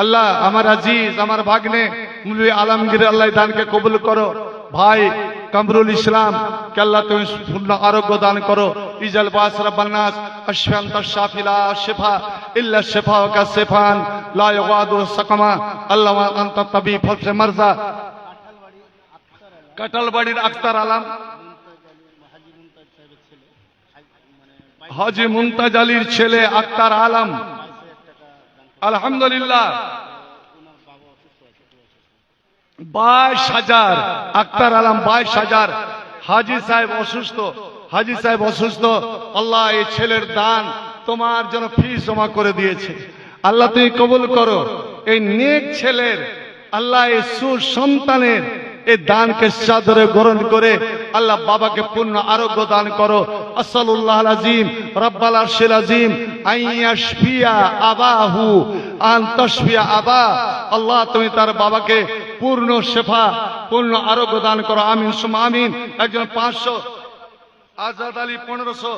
আল্লাহ আমার আজিজ, আমার ভাগ্নে মুফতি আলমগীর, আল্লাহ দানকে কবুল করো। ভাই কামরুল ইসলাম কে আল্লাহ তুমি পূর্ণ আরোগ্য দান করো। ইজাল বাস রাব্বান নাস আশফান্ত শাফিলা শিফা ইল্লা শিফাউকা শিফান লা ইগাদু সাকামা আল্লাহ আনতা তাবিব ফাসে মারজা। কাঁঠালবাড়ির আক্তার আলম, হাজী মুমতাজ আলীর ছেলে আক্তার আলম, আলহামদুলিল্লাহ 22,000 আক্তার আলম 22,000। হাজী সাহেব অসুস্থ, হাজী সাহেব অসুস্থ, আল্লাহ এই ছেলের দান তোমার জন্য ফিস জমা করে দিয়েছে, আল্লাহ তুমি কবুল করো। এই নেক ছেলের আল্লাহ এই সুসন্তানের এই দানকে সাদরে গ্রহণ করে আল্লাহ বাবাকে পূর্ণ আরোগ্য দান করো। আসসালুল্লাহ আযীম রাব্বাল আরশিল আযীম আইয়াশফিয়া আবাহু আন তাশফিয়া আবা। আল্লাহ তুমি তার বাবাকে পূর্ণ শেফা, পূর্ণ আরোগ্য দান করো, আমিন সুম্মা আমিন। একজন 500, আজাদ আলী 1500,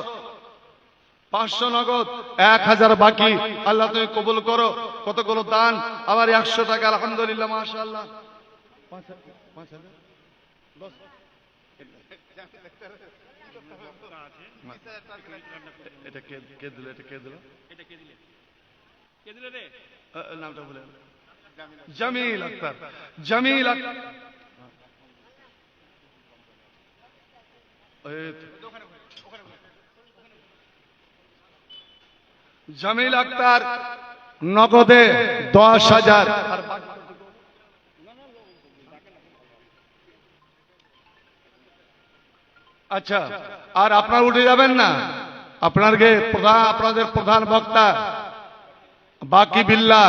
500 নগদ, 1000 বাকি, আল্লাহ তুমি কবুল করো। কতগুলো দান, আবার 100 টাকা, আলহামদুলিল্লাহ মাশাআল্লাহ। 5,000 এটা কে দিল? এটা কে দিল? কে দিলে রে? নামটা বলে। জামিল আক্তার। জামিল আক্তার, জামিল আক্তার নগদে 10,000। আচ্ছা, আর আপনার উঠে যাবেন না, আপনাদের প্রধান বক্তা বাকি বিল্লাহ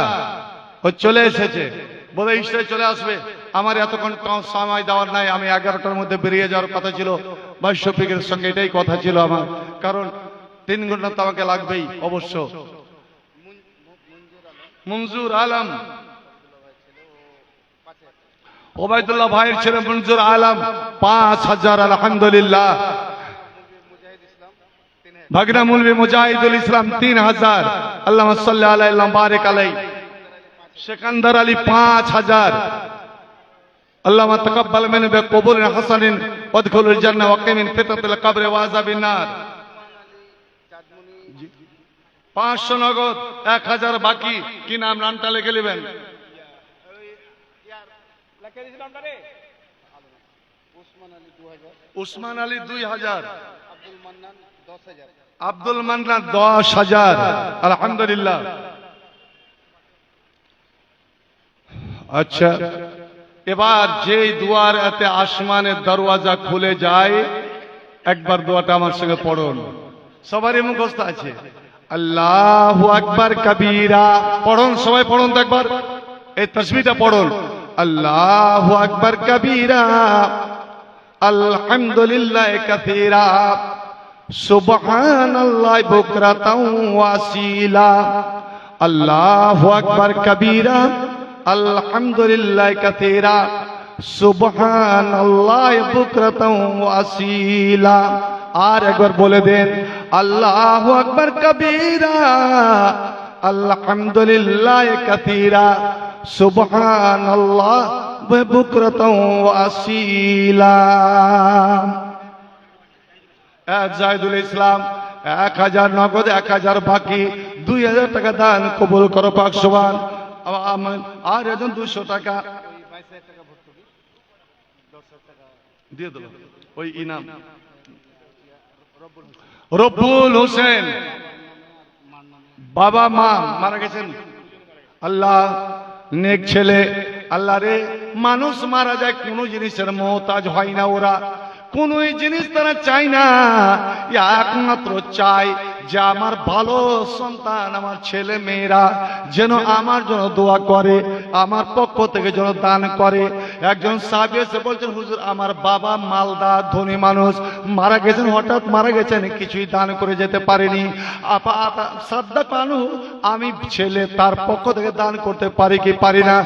ও চলে এসেছে, বোধহয় স্টেজে চলে আসবে। আমার এতক্ষণ সময় দেওয়ার নাই, আমি 11টার মধ্যে বেরিয়ে যাওয়ার কথা ছিল। ভাই শফিকের সঙ্গে এটাই কথা ছিল আমার, কারণ 3 ঘন্টা তো আমাকে লাগবেই অবশ্য। মঞ্জুর আলম, ওবায়দুল্লাহ ভাইয়ের ছেলে মঞ্জুর আলম 5,000, আলহামদুলিল্লাহ। ভাগনা মুলবি মুজাহিদুল ইসলাম 3,000, আল্লাহ সাল্লি আলাইহি বারিক আলাইহি। সেকান্দার আলী 5,000, আল্লাহ তাকাব্বাল মিনহু বিকবুলিন হাসানিন ওয়াদখুলুল জান্নাহ ওয়া কিমিন ফিতনাতিল কবরি ওয়া আযাবিন নার। 500 নগদ, 1000 বাকি। কি নাম? নামটা লিখে নেবেন। উসমান আলী 2,000, আব্দুল মান্নান 10,000, আলহামদুলিল্লাহ। আচ্ছা, এবার যেই দুয়ার এতে আসমানের দরওয়াজা খুলে যায়, একবার দোয়াটা আমার সঙ্গে পড়ুন, সবারই মুখস্থ আছে। আল্লাহু আকবার কবীরা, পড়ুন সবাই, পড়ুন তো একবার, এই তাসবিহটা পড়ুন। আল্লাহু আকবার কবীরা, আলহামদুলিল্লাহ কাসীরা, সুবহানাল্লাহি বুকরাতাও ওয়া আসীলা। আল্লাহু আকবার কবীরা, আলহামদুলিল্লাহ কাসীরা, সুবহানাল্লাহি বুকরাতাও ওয়া আসীলা। আর একবার বলে দেন, আল্লাহু আকবার কবীরা, আলহামদুলিল্লাহ কাসীরা, সুবহানাল্লাহ ওয়া বুকরাতাও ওয়া আসীলা। জাহিদুল ইসলাম 1000 নগদ, 1000 বাকি, 2000 টাকা দান কবুল করো পাক সুবহান। আর একজন 200 টাকা দিয়ে দিল, ওই ইনাম রব্বুল হোসেন, বাবা মা মারা গেছেন। আল্লাহ নেক ছেলে, আল্লাহ রে, মানুষ মারা যায় কোন জিনিসের মোহতাজ হয় না, ওরা কোন জিনিস তারা চায় না, একমাত্র চায় যে আমার ভালো সন্তান, আমার ছেলে মেয়েরা যেন আমার জন্য দোয়া করে, আমার পক্ষ থেকে যেন দান করে। একজন সাহাবী এসে বলছেন, হুজুর আমার বাবা মালদার ধনী মানুষ, মারা গেছেন, হঠাৎ মারা গেছেন, কিছুই দান করে যেতে পারেনি, সাদ্দাকানু, আমি ছেলে তার পক্ষ থেকে দান করতে পারি কি পারি না?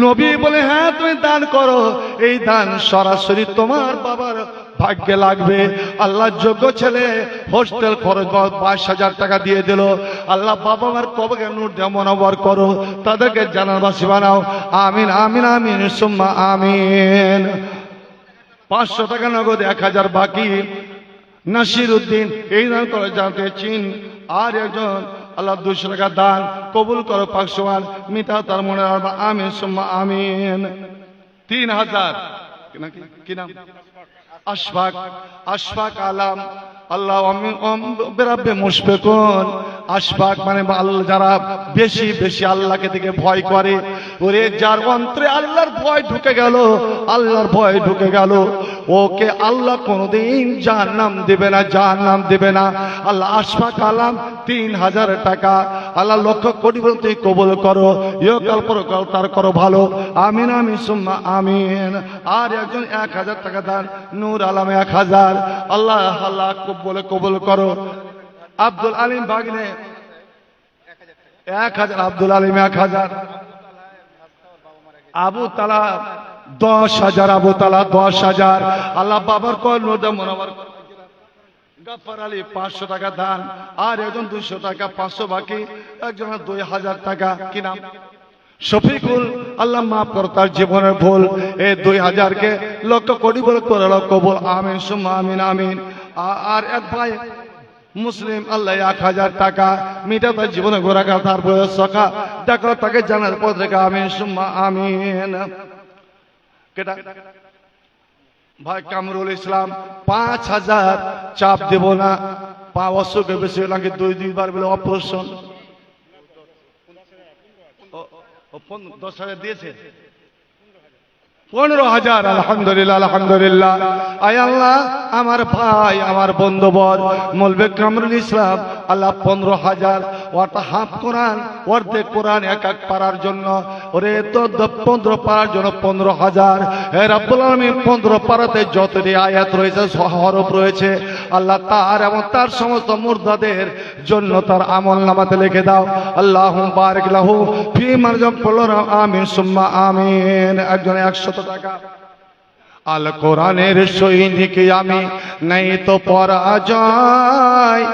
নবী বলে, হ্যাঁ তুমি দান করো, এই দান সরাসরি তোমার বাবার ভাগ্যে লাগবে। আল্লাহ যোগ্য ছেলে হোস্টেল খরচ 22,000 টাকা দিয়ে দিল। আল্লাহ বাবা মার কবরকে নূর দিয়ে মুনাওয়ার করো, তাদেরকে জান্নাতবাসী বানাও, আমিন আমিন আমিন সুম্মা আমিন। 500 টাকা নগদ, 1000 বাকি। নাসির উদ্দিন এই দান করে জানতে চিন। আর একজন আল্লাহ 200 টাকা দান কবুল করো পাক সুবহান, মিতা তার মনে, আমিন সুম্মা আমিন। 3000 কি নাম? আশফাক, আশফাক আলম, আল্লাহ বিরাব্বে মুশফিকুন, আশফাক মানে আল্লাহ, যারা বেশি বেশি আল্লাহকে দিকে ভয় করে, ওরে যার অন্তরে আল্লাহর ভয় ঢুকে গেল, আল্লাহর ভয় ঢুকে গেল, ওকে আল্লাহ কোনোদিন জাহান্নাম দেবে না, জাহান্নাম দেবে না। আল্লাহ আশফাক আলাম 3000 টাকা, আল্লাহ লক্ষ কোটি বলে তুই কবুল করো, ইহকাল পরকাল তার করো ভালো, আমিন আমিন সুম্মা আমিন। আর একজন 1000 টাকা দান, নূর আলম 1000, আল্লাহ আল্লাহ বলে কবুল করো। আব্দুল আলিম ভাগ্নে 1000, আব্দুল আলিম 1000, আবু তালা 10,000, আবু তালা 10,000, আল্লাহ বাবার কল নোদা মনোবর গাফার আলী 500 টাকা দান, আর একজন 200 টাকা, 500 বাকি, একজন 2000 টাকা। কি নাম? শফিকুল, আল্লাহ মাফ কর তার জীবনের ভুল, এই 2000 কে লক্ষ কোটি বলে করে কবুল, আমিন সুম্মা আমিন আমিন। আর এক ভাই মুসলিম, আল্লাহ 1000 টাকা মিটা তার জীবনে ঘোরাকা, তারপরে সখা দেখো তাকে জানার পথ রেখা, আমিন সুম্মা আমিন। কেটা ভাই কামরুল ইসলাম 5000, চাপ দেব না, পা অসুখে বেশি নাকি 2-2 বার বলে অপারেশন, 10,000 দিয়েছে, 15,000, আলহামদুলিল্লাহ আলহামদুলিল্লাহ। আয় আল্লাহ আমার ভাই আমার বন্ধুবর মৌলভী কামরুল ইসলাম, আল্লাহ 15,000, ওটা হাফ কোরআন অর্ধেক কোরআন এক এক পারার জন্য, ওরে তো 15 পারার জন্য 15,000। হে রাব্বুল আলামিন 15 পারাতে যতটি আয়াত রয়েছে, হরফ রয়েছে, আল্লাহ তার এবং তার সমস্ত মুর্দাদের জন্য তার আমল নামাতে লিখে দাও। আল্লাহুম্মা বারিক লাহু ফি মারজাক, আমিন সুম্মা আমিন। একজন 100 টাকা। আল কোরআনের সৈনিক আমি, নাই তো পরাজয়,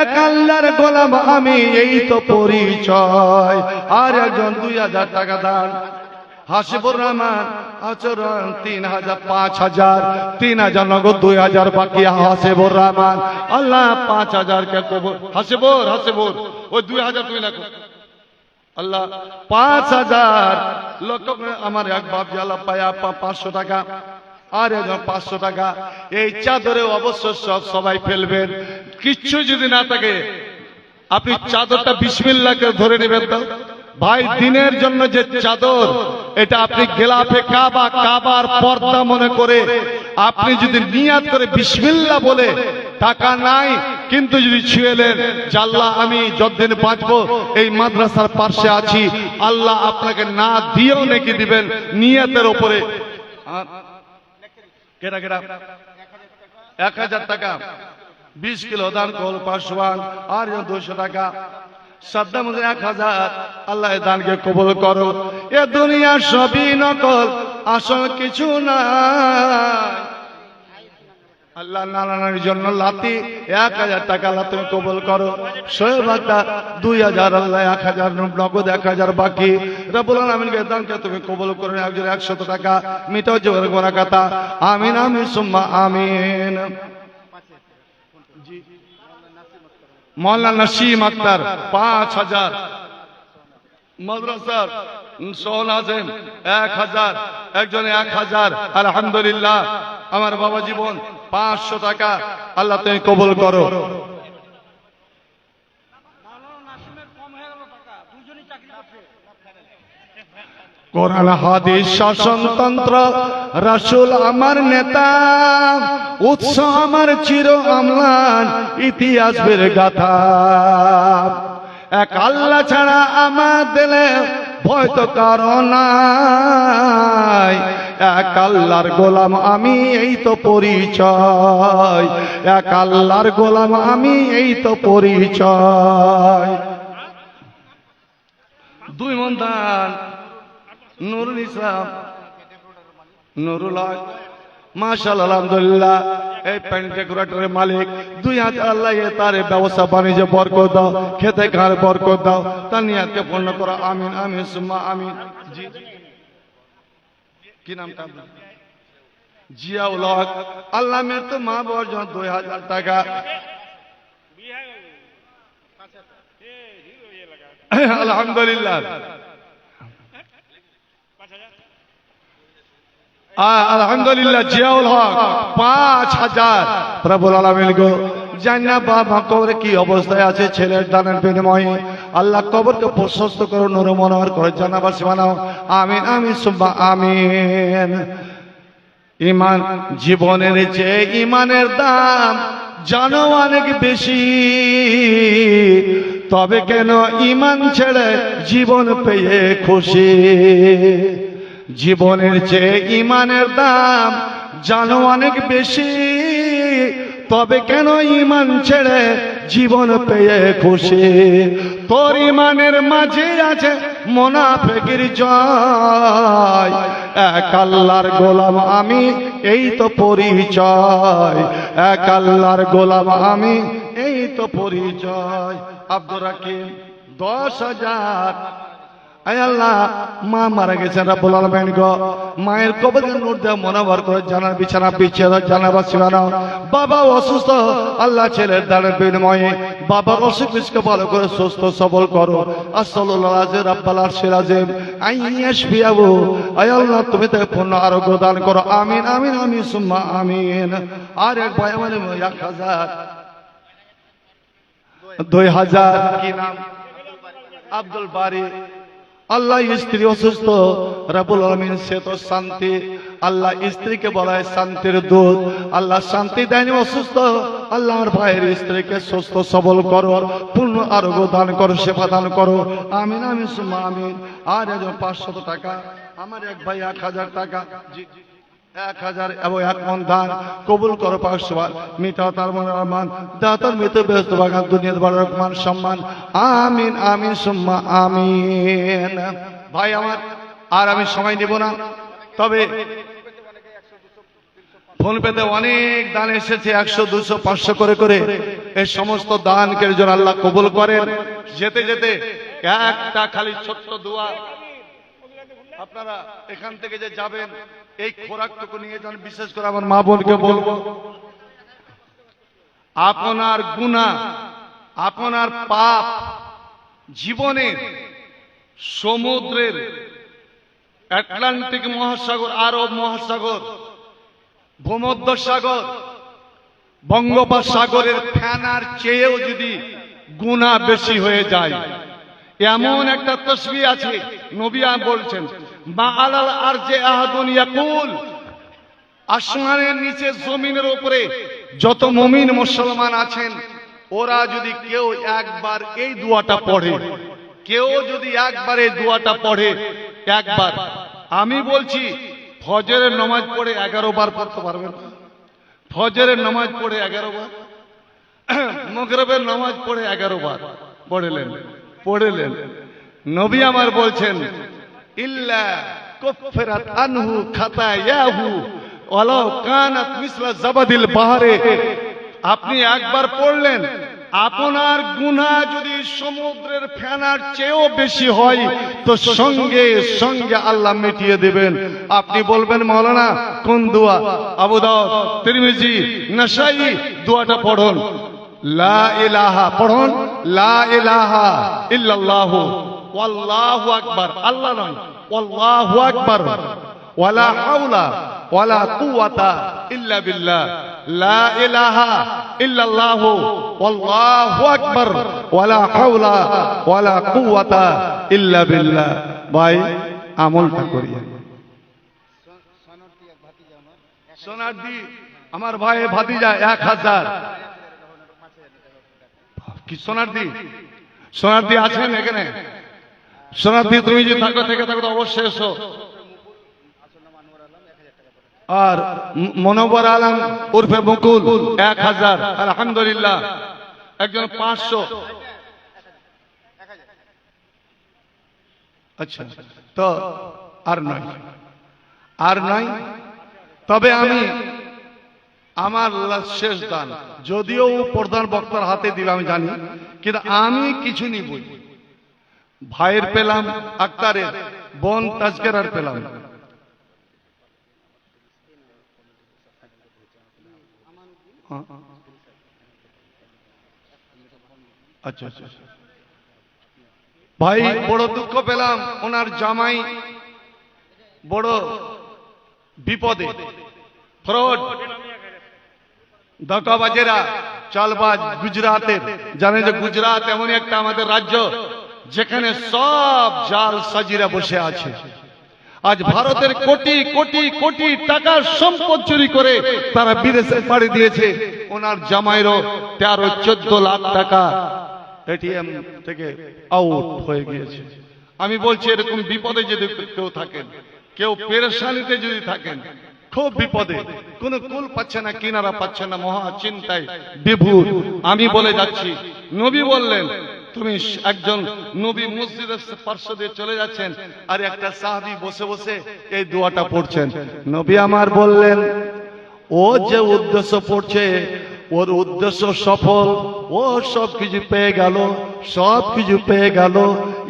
এক আল্লাহর গোলাম আমি, এই তো পরিচয়। আর একজন 2000 টাকা দান, হাসিবুর রহমান আচরণ 3000, 5000, 3000 নগদ, 2000 বাকি, হাসিবুর রহমান, আল্লাহ 5000 কে কবুল। হাসিবুর ওই 2000 তুই রাখো, আল্লাহ 5000 লক্ষ করে আমার এক বাপ আল্লাহ পায়া 500 টাকা, আর একজন 500 টাকা। এই চাদরে অবশ্য সবাই ফেলবেন, কিচ্ছু যদি না থাকে আপনি চাদরটা বিসমিল্লাহ করে ধরে নেবেন তো ভাই। দিনের জন্য যে চাদর, এটা আপনি গেলাফে কাবা, কাবার পর্দা মনে করে আপনি যদি নিয়াত করে বিসমিল্লাহ বলে, টাকা নাই কিন্তু যদি ছুঁয়েলেন যে আল্লাহ আমি যতদিন বাঁচবো এই মাদ্রাসার পাশে আছি, আল্লাহ আপনাকে না দিয়েও নাকি দিবেন নিয়াতের উপরে। কেটা কেটা 1000 টাকা, 20 কিলো দান কল পাশওয়ান, আর 200 টাকা। সাদ্দাম 1000, আল্লাহ দানকে কবুল করো। এ দুনিয়া সবই নকল, আসল কিছু না। আল্লাহ নানার জন্য লাতি 1000 টাকা, আল্লাহ তুমি কবুল করো। শোয়েব আক্তার 2000, আল্লাহ 1000 নগদ, 1000 বাকি। রব্বুল আলামিনকে দানকে তুমি কবুল করো। একজন 100 টাকা মিটাও জীবনের গোনা কথা, আমিন আমিন সুম্মা আমিন। মৌলানা নাসিম আক্তার 5000, মাদ্রাসার সোহন আজম 1000, একজনে 1000, আলহামদুলিল্লাহ। আমার বাবা জীবন 500 টাকা, আল্লাহ তুমি কবুল করো। কোরআন হাদিস শাসনতন্ত্র, রাসূল আমার নেতা, উৎস আমার চির অম্লান, ইতিহাস বের গাথা। এক আল্লাহ ছাড়া আমার দিলে ভয় তো কারো নাই, এক আল্লাহর গোলাম আমি, এই তো পরিচয়, এক আল্লাহর গোলাম আমি, এই তো পরিচয়। 2 মন দান, নুরুল ইসলাম, নুরুল্লাহ, মাশাআল্লাহ আলহামদুলিল্লাহ। এই প্যান্ট ডেকোরেটরের মালিক 2000, আল্লাহ তার ব্যবসা বাণিজ্য বরকত দাও, খেতে খাওয়ার বরকত দাও, তার নিয়াতকে পূর্ণ করো, আমিন আমিন সুম্মা আমিন। জি কি নামটা আপনার? জিয়াউল হক, আল্লাহ মের তো মা বাবার জন্য 2000 টাকা। আলহামদুলিল্লাহ, আলহামদুলিল্লাহ। জিয়াউল হক 5000, প্রভুল আলামিন গো জানি না বাবা কবরে কি অবস্থায় আছে, ছেলের দানের বিনিময়ে আল্লাহ কবরকে প্রশস্ত করো, নূরে মনোহর করে জান্নাতবাসী বানাও। আমিন আমিন সুম্মা আমিন। ইমান, জীবনের চেয়ে ইমানের দাম জানো অনেক বেশি, তবে কেন ইমান ছেড়ে জীবন পেয়ে খুশি। জীবনের চেয়ে ইমানের দাম জানো অনেক বেশি, তবে কেন ইমান ছেড়ে জীবন পেয়ে খুশি। তোর ইমানের মাঝে আছে মুনাফিকের জয়, এক আল্লাহর গোলাম আমি এই তো পরিচয়, এক আল্লাহর গোলাম আমি এই তো পরিচয়। আব্দুর রাকিব 10,000। আয় আল্লাহ, মা মারা গেছেন, রাব্বুল আলামিন গো মায়ের কবরে নূর দেওয়া মনোবর করে জানার বিছানা বিছিয়ে দাও, জানাবাসী বানাও। বাবা অসুস্থ, আল্লাহ ছেলের দানের বিনিময়ে বাবার অসুখ বিসুখকে ভালো করে সুস্থ সবল করো। আসসাল্লাহু আলাইহি রাব্বাল আরশিল আযীম আইয়াশফিয়াহু। আয় আল্লাহ, তুমি তাকে পূর্ণ আরোগ্য দান করো। আমিন আমিন আমিন সুম্মা আমিন। আর এক ভাই আমার 1000 2000 কি নাম? আব্দুল বারি। আল্লাহ স্ত্রী অসুস্থ, রাব্বুল আলামিন সে তো শান্তি। আল্লাহ স্ত্রীকে বলা হয় শান্তির দূত। আল্লাহ শান্তি দেয়নি, অসুস্থ। আল্লাহ আমার ভাইয়ের স্ত্রীকে সুস্থ সবল করো, পূর্ণ আরোগ্য দান করো, সেবা দান করো। আমিন আমিন সুম্মা আমিন। আর 500 টাকা, আমার এক ভাই 1000 টাকা, 1000 এবং 1 মন দান কবুল করো। 500 বার মিটাও তার মনে রহমান, দাতার মৃত ব্যস্ত বাগান দুনিয়ার বড় রকমান সম্মান। আমিন আমিন সুম্মা আমিন। ভাই আমার আর আমি সময় নেব না, তবে ফোন পেতে অনেক দান এসেছে, 100 200 500 করে করে। এই সমস্ত দানকে যেন আল্লাহ কবুল করেন। যেতে যেতে একটা খালি ছোট্ট দোয়া, আপনারা এখান থেকে যে যাবেন এই খোরাকটুকু নিয়ে যান। বিশেষ করে আমার মা বোনকে বলবো, আপনার গুনাহ, আপনার পাপ জীবনের সমুদ্রের, আটলান্টিক মহাসাগর, আরব মহাসাগর, ভূমধ্য সাগর, বঙ্গোপসাগরের ফেনার চেয়েও যদি গুনাহ বেশি হয়ে যায়, এমন একটা তাসবিহ আছে, নবী বলছেন, মা আলাল আরজে আহাদুন ইয়াকুল, আসমানের নিচে জমিনের উপরে যত মুমিন মুসলমান আছেন, ওরা যদি কেউ একবার এই দোয়াটা পড়ে, কেউ যদি একবার এই দোয়াটা পড়ে, একবার, আমি বলছি ফজরের নামাজ পড়ে 11 বার পড়তে পারবেন। ফজরের নামাজ পড়ে 11 বার, মাগরিবের নামাজ পড়ে 11 বার পড়লেন। নবী আমার বলছেন, ইল্লা কুফিরাত আনহু খাতায়াহু ওয়ালাউ কানাত মিসলা জাবাদিল বাহরে। আপনি একবার পড়লেন, আপনার গুনাহ যদি সমুদ্রের ফেনার চেয়েও বেশি হয় তো সঙ্গে সঙ্গে আল্লাহ মিটিয়ে দেবেন। আপনি বলবেন, মাওলানা কোন দোয়া? আবু দাউদ, তিরমিজি, নাসাই দোয়াটা পড়ুন। লা ইলাহা পড়ুন, লা ইলাহা ইল্লাল্লাহু ওয়াল্লাহু আকবার, আল্লাহ নয়, ওয়াল্লাহু আকবার, ওয়ালা হাওলা ওয়ালা কুওয়াতা ইল্লা বিল্লাহ, লা ইলাহা ইল্লাল্লাহু ওয়াল্লাহু আকবার, ওয়ালা হাওলা ওয়ালা কুওয়াতা ইল্লা বিল্লাহ। ভাই আমলটা করিয়ে। সোনারদি আমার ভাই ভাতিজা 1000। কি সোনারদি আছেন এখানে? সোনারদি তুমি যদি থাকো তো অবশ্যই এসো। আর মনোবর আলম উর্ফে মুকুল 1000। আলহামদুলিল্লাহ। একজন 500। আচ্ছা, তো আর নয়। তবে আমি আমার শেষ দান, যদিও প্রধান বক্তার হাতে দিবে আমি জানি, কিন্তু আমি কিছু নিব। ভাইয়ের পেলাম, আক্তারের বোন তাজকেরার পেলাম। আচ্ছা, ভাই বড় দুঃখ পেলাম, ওনার জামাই বড় বিপদে, ফ্রড, ধোঁকাবাজেরা চালবাজ গুজরাতের, জানেন যে গুজরাট এমনই একটা আমাদের রাজ্য যেখানে সব জাল সাজিরা বসে আছে। আজ ভারতের কোটি কোটি কোটি টাকার সম্পদ চুরি করে তারা বিদেশে পাড়ি দিয়েছে। ওনার জামাইরও 13-14 লাখ টাকা এটিএম থেকে আউট হয়ে গিয়েছে। আমি বলছি এরকম বিপদে যদি কেউ থাকেন, কেউ পেরেশানিতে যদি থাকেন, খুব বিপদে, কোনো কুল পাচ্ছে না, কিনারা পাচ্ছে না, মহা চিন্তায় বিভোর, আমি বলে যাচ্ছি, নবী বললেন, তুমি একজন নবী মসজিদের পার্শ্ব দিয়ে চলে যাচ্ছেন আর একটা সাহাবী বসে বসে এই দোয়াটা পড়ছেন। নবী আমার বললেন, ও যে উদ্দেশ্য পড়ছে ওর উদ্দেশ্য সফল, ও সব কিছু পেয়ে গেল, সব কিছু পেয়ে গেল।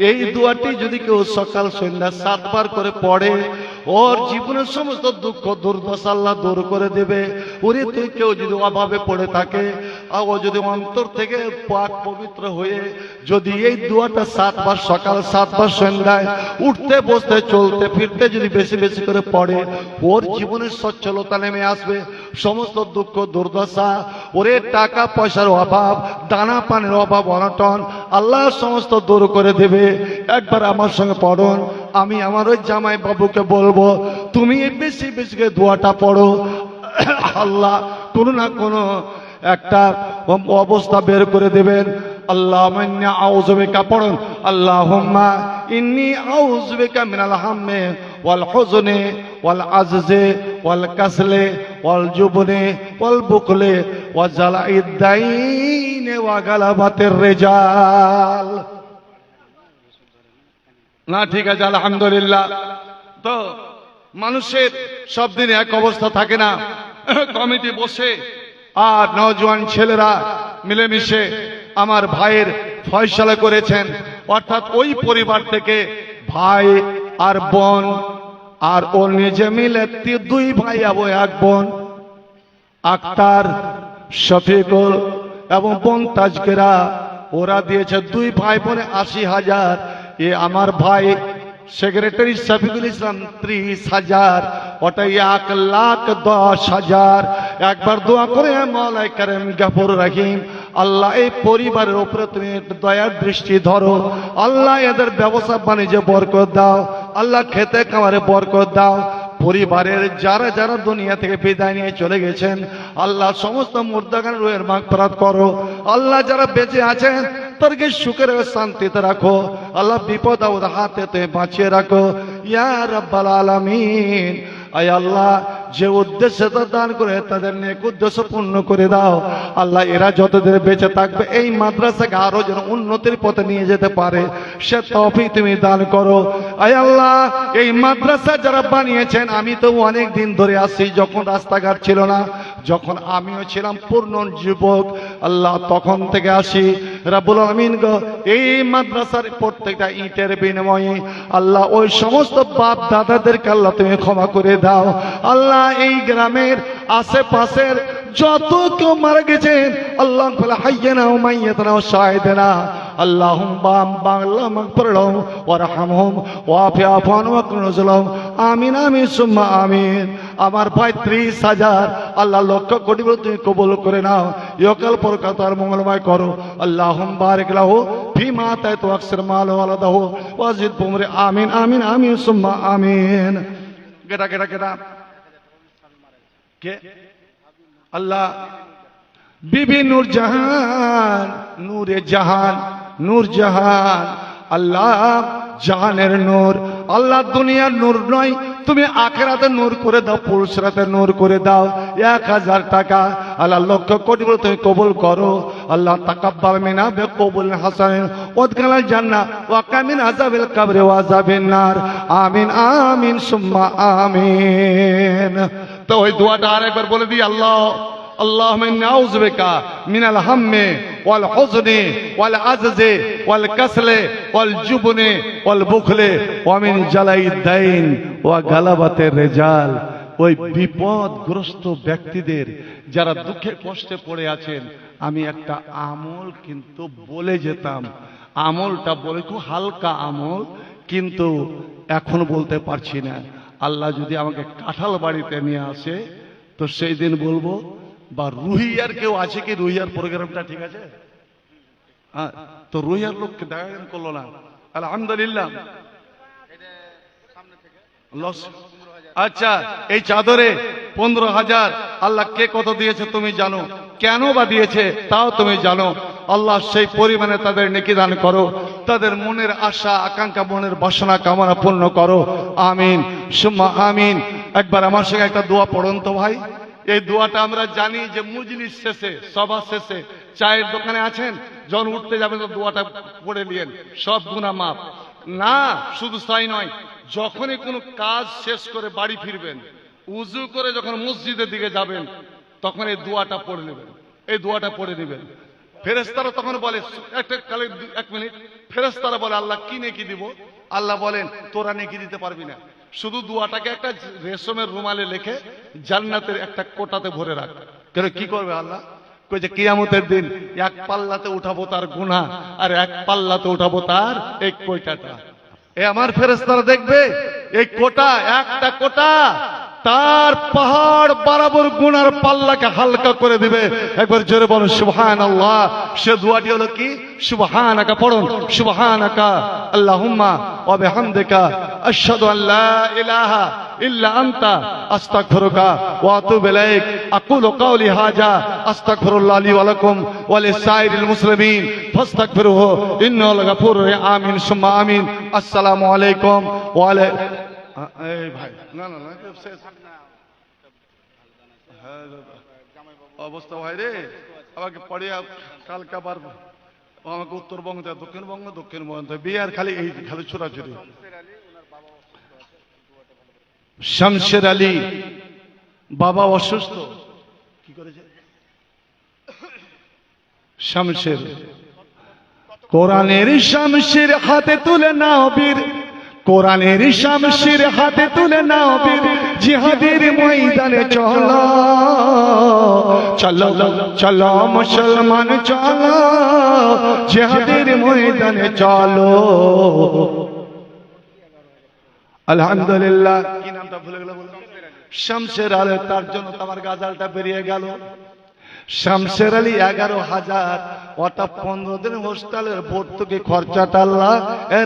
এই দোয়াটি যদি কেউ সকাল সন্ধ্যা 7 বার করে পড়ে, ওর জীবনের সমস্ত দুঃখ দুর্দশা আল্লাহ দূর করে দেবে। ওরে তুই কেউ যদি অভাবে পড়ে থাকে, আর ও যদি অন্তর থেকে পাক পবিত্র হয়ে যদি এই দোয়াটা 7 বার সকাল 7 বার সন্ধ্যায় উঠতে বসতে চলতে ফিরতে যদি বেশি বেশি করে পড়ে, ওর জীবনের সচ্ছলতা নেমে আসবে। সমস্ত দুঃখ দুর্দশা, ওরে টাকা পয়সার অভাব, দানা পানির অভাব, অনটন আল্লাহ সমস্ত দূর করে দেবে। একবার আমার সঙ্গে পড়ুন, আমি আমার ওই জামাই বাবুকে বলবো তুমি বেশি বেশি করে দোয়াটা পড়ো, আল্লাহ কোনো না কোনো একটা অবস্থা বের করে দেবেন। আল্লাহুম্মা ইন্নী আউযু বিকা পড়ুন, আল্লাহুম্মা ইন্নী আউযু বিকা মিনাল হাম্মি ওয়াল হুজনি ওয়াল আজজি ওয়াল কাসলি ওয়াল জুবনি ওয়াল বুকলি ওয়া জালাইদ দাইনি ওয়া গালাবাতির রিজাল। না ঠিক আছে, আলহামদুলিল্লাহ। তো মানুষের সব দিন এক অবস্থা থাকে না। কমিটি বসে আর নওজোয়ান ছেলেরা মিলেমিশে আমার ভাইয়ের ফয়সালা করেছেন, অর্থাৎ ওই পরিবার থেকে ভাই আর বোন আর ও নিজে মিলে 2 ভাই এবং 1 বোন, আক্তার, শফিকুল এবং বোন তাজকেরা, ওরা দিয়েছে 2 ভাই বোনে 80,000। এ আমার ভাই সেক্রেটারি শফিকুল ইসলাম 30,000, ওটা 1,10,000। একবার দোয়া করে মওলাই কারীম গফুর রহিম, আল্লাহ এই পরিবারের উপরে তুমি দয়ার দৃষ্টি ধরো, আল্লাহ এদের ব্যবসা বাণিজ্যে বরকত দাও, আল্লাহ খেতে খামারে বরকত দাও। পরিবারের যারা যারা দুনিয়া থেকে বিদায় নিয়ে চলে গেছেন, আল্লাহ সমস্ত মুর্দাগান রুহের মাগফিরাত করো। আল্লাহ যারা বেঁচে আছেন তাদেরকে সুখের শান্তিতে রাখো, আল্লাহ বিপদ আপদ হাতে তুমি বাঁচিয়ে রাখো ইয়া রাব্বাল আলামিন। আয় আল্লাহ, যে উদ্দেশ্যে দান করে তাদের নেক উদ্দেশ্য পূর্ণ করে দাও। আল্লাহ এরা যতদিন বেঁচে থাকবে এই মাদ্রাসাকে আরো যেন উন্নতির পথে নিয়ে যেতে পারে সে তৌফিক তুমি দান করো। আয় আল্লাহ, এই মাদ্রাসা যারা বানিয়েছেন, আমি তো অনেক দিন ধরে আসছি, যখন রাস্তাঘাট ছিল না, যখন আমিও ছিলাম পূর্ণ যুবক, আল্লাহ তখন থেকে আসি। রাব্বুল আলামিন গো, এই মাদ্রাসার প্রত্যেকটা ইটের বিনিময়ে আল্লাহ ওই সমস্ত বাপ দাদাদেরকে আল্লাহ তুমি ক্ষমা করে দাও। আল্লাহ এই গ্রামের আশেপাশের যত কেউ মারা গেছেন, আল্লাহ হাইয়ানা ও মাইয়াতানা ও শাহিদানা, আল্লাহুম্মা বাংলা মাগফির লাহুম ওয়ারহামহুম ওয়াফি আফওয়ান ওয়াকনুজুলহুম, আমিন আমিন সুম্মা আমিন। আমার ভাই 30,000, আল্লাহ লক্ষ কোটি বলে তুমি কবুল করে নাও, ইহকাল পরকাল তার মঙ্গলময় করো। আল্লাহুম্মা বারিক লাহু ফিমা আতাইতা ওয়াকসির মাল ওয়ালাদাহু ওয়াজিদ বুমরি, আমিন আমিন আমিন সুম্মা আমিন। কেটা কেটা কেটা কে? আল্লাহ বিবি নূর জাহান, নূরে জাহান, নূর জাহান, আল্লাহ জাহানের নূর, আল্লাহ দুনিয়ার নূর নয়, তুমি আখিরাতে নূর করে দাও, পুরুষরাতে নূর করে দাও। 1,000 টাকা আল্লাহ লক্ষ কোটি বলে তুমি কবুল করো। আল্লাহ তাকাব্বাল মিনা বিকবুল হাসান ওয়াদখিলনা জান্নাহ ওয়া কামিন আযাবিল কবরি ওয়া আযাবিন নার, আমিন আমিন সুম্মা আমিন। তো ওই দোয়াটা আরেকবার বলে দিই, আল্লাহুম্মা ইন্নী আউযু বিকা মিনাল হাম্মি ওয়াল হুজনি ওয়াল আজজি ওয়াল কাসলি ওয়াল জুবনি ওয়াল বুখলি ওয়া মিন জালাইদ দাইন ওয়া গালাবাতির রিজাল। ওই বিপদগ্রস্ত ব্যক্তিদের যারা দুঃখে কষ্টে পড়ে আছেন, আমি একটা আমল কিন্তু বলে যেতাম, আমলটা বলে খুব হালকা আমল, কিন্তু এখন বলতে পারছি না। আল্লাহ যদি আমাকে কাঁঠাল বাড়িতে নিয়ে আসে তো সেই দিন বলবো, বা রুহিয়ার কেউ আছে কি? রুহিয়ার প্রোগ্রামটা ঠিক আছে? হ্যাঁ, তো রুহিয়ার লোককে দেখা করলো না। আলহামদুলিল্লাহ। লস। আচ্ছা, এই চাদরে 15,000 আল্লাহ কে কত দিয়েছে তুমি জানো, কেন বা দিয়েছে তাও তুমি জানো। আল্লাহ সেই পরিমাণে তাদের নেকি দান করো, তাদের মনের আশা আকাঙ্ক্ষা মনের বাসনা কামনা পূর্ণ করো। আমিন সুম্মা আমিন। একবার আমার সঙ্গে একটা দোয়া পড়ুন তো ভাই। এই দোয়াটা আমরা জানি যে মজলিস শেষে, সভা শেষে, চায়ের দোকানে আছেন, যখন উঠতে যাবেন তো দোয়াটা পড়ে নিয়েন, সব গুনাহ মাফ। না শুধু তাই নয়, যখনই কোনো কাজ শেষ করে বাড়ি ফিরবেন, উজু করে যখন মসজিদের দিকে যাবেন, তখন এই দোয়াটা পড়ে নেবেন। এই দোয়াটা পড়ে নেবেন। ফেরেশতারা তখন বলে, এক মিনিট, ফেরেশতারা বলে আল্লাহ কি নেকি দিব? আল্লাহ বলেন তোরা নেকি দিতে পারবি না, শুধু দোয়াটাকে একটা রেশমের রুমালে লিখে জান্নাতের একটা কোটাতে ভরে রাখ। কেন কি করবে আল্লাহ? কইছে কিয়ামতের দিন এক পাল্লাতে উঠাবো তার গুনাহ, আর এক পাল্লাতে উঠাবো তার এই কোটাটা। এ আমার ফেরেশতারা দেখবে এই কোটা, একটা কোটা তার পাহাড় বরাবর গুনার পাল্লাকে হালকা করে দিবে। একবার জোরে বলুন সুবহানাল্লাহ। সে দোয়াটি হলো কি? সুবহানাকা পড়ুন, সুবহানাকা আল্লাহুম্মা ওয়া বিহামদিকা আশহাদু আল্লা ইলাহা ইল্লা আনতা আস্তাগফিরুকা ওয়া আতুবু ইলাইক। আকুলু কাওলি হাযা আস্তাগফিরুল্লাহ লি ওয়া লাকুম ওয়া লিসাইরিল মুসলিমিন ফাস্তাগফিরুহু ইন্নাহু গাফুরুর রহিম। আমিন সুম্মা আমিন। আসসালামু আলাইকুম ওয়া আলাইকুম। এই ভাই না না না শেষ। হ্যাঁ অবস্থা ভাই রে, আমাকে পড়ে কালকে আবার আমাকে উত্তরবঙ্গ থেকে দক্ষিণবঙ্গ, দক্ষিণবঙ্গ বিহার, খালি এই খালি ছোড়াছুড়ি। শামশের আলী বাবা অসুস্থ, কি করেছে শামশের? কোরআনের শামশের হাতে তুলে নাও বীর, কোরআনের শামশের হাতে তুলে নাও বীর, জিহাদের ময়দানে চলো চলো চলো মুসলমান চলো, জিহাদের ময়দানে চলো। আলহামদুলিল্লাহ। কি নামটা ভুলে গেল বলো? শামশের আলী। তার জন্য তোমার গাজালটা বেরিয়ে গেল। শামশের আলী 11,000, ওটা 15 দিন হোস্টেলের ভর্তুকি খরচাটা আল্লাহ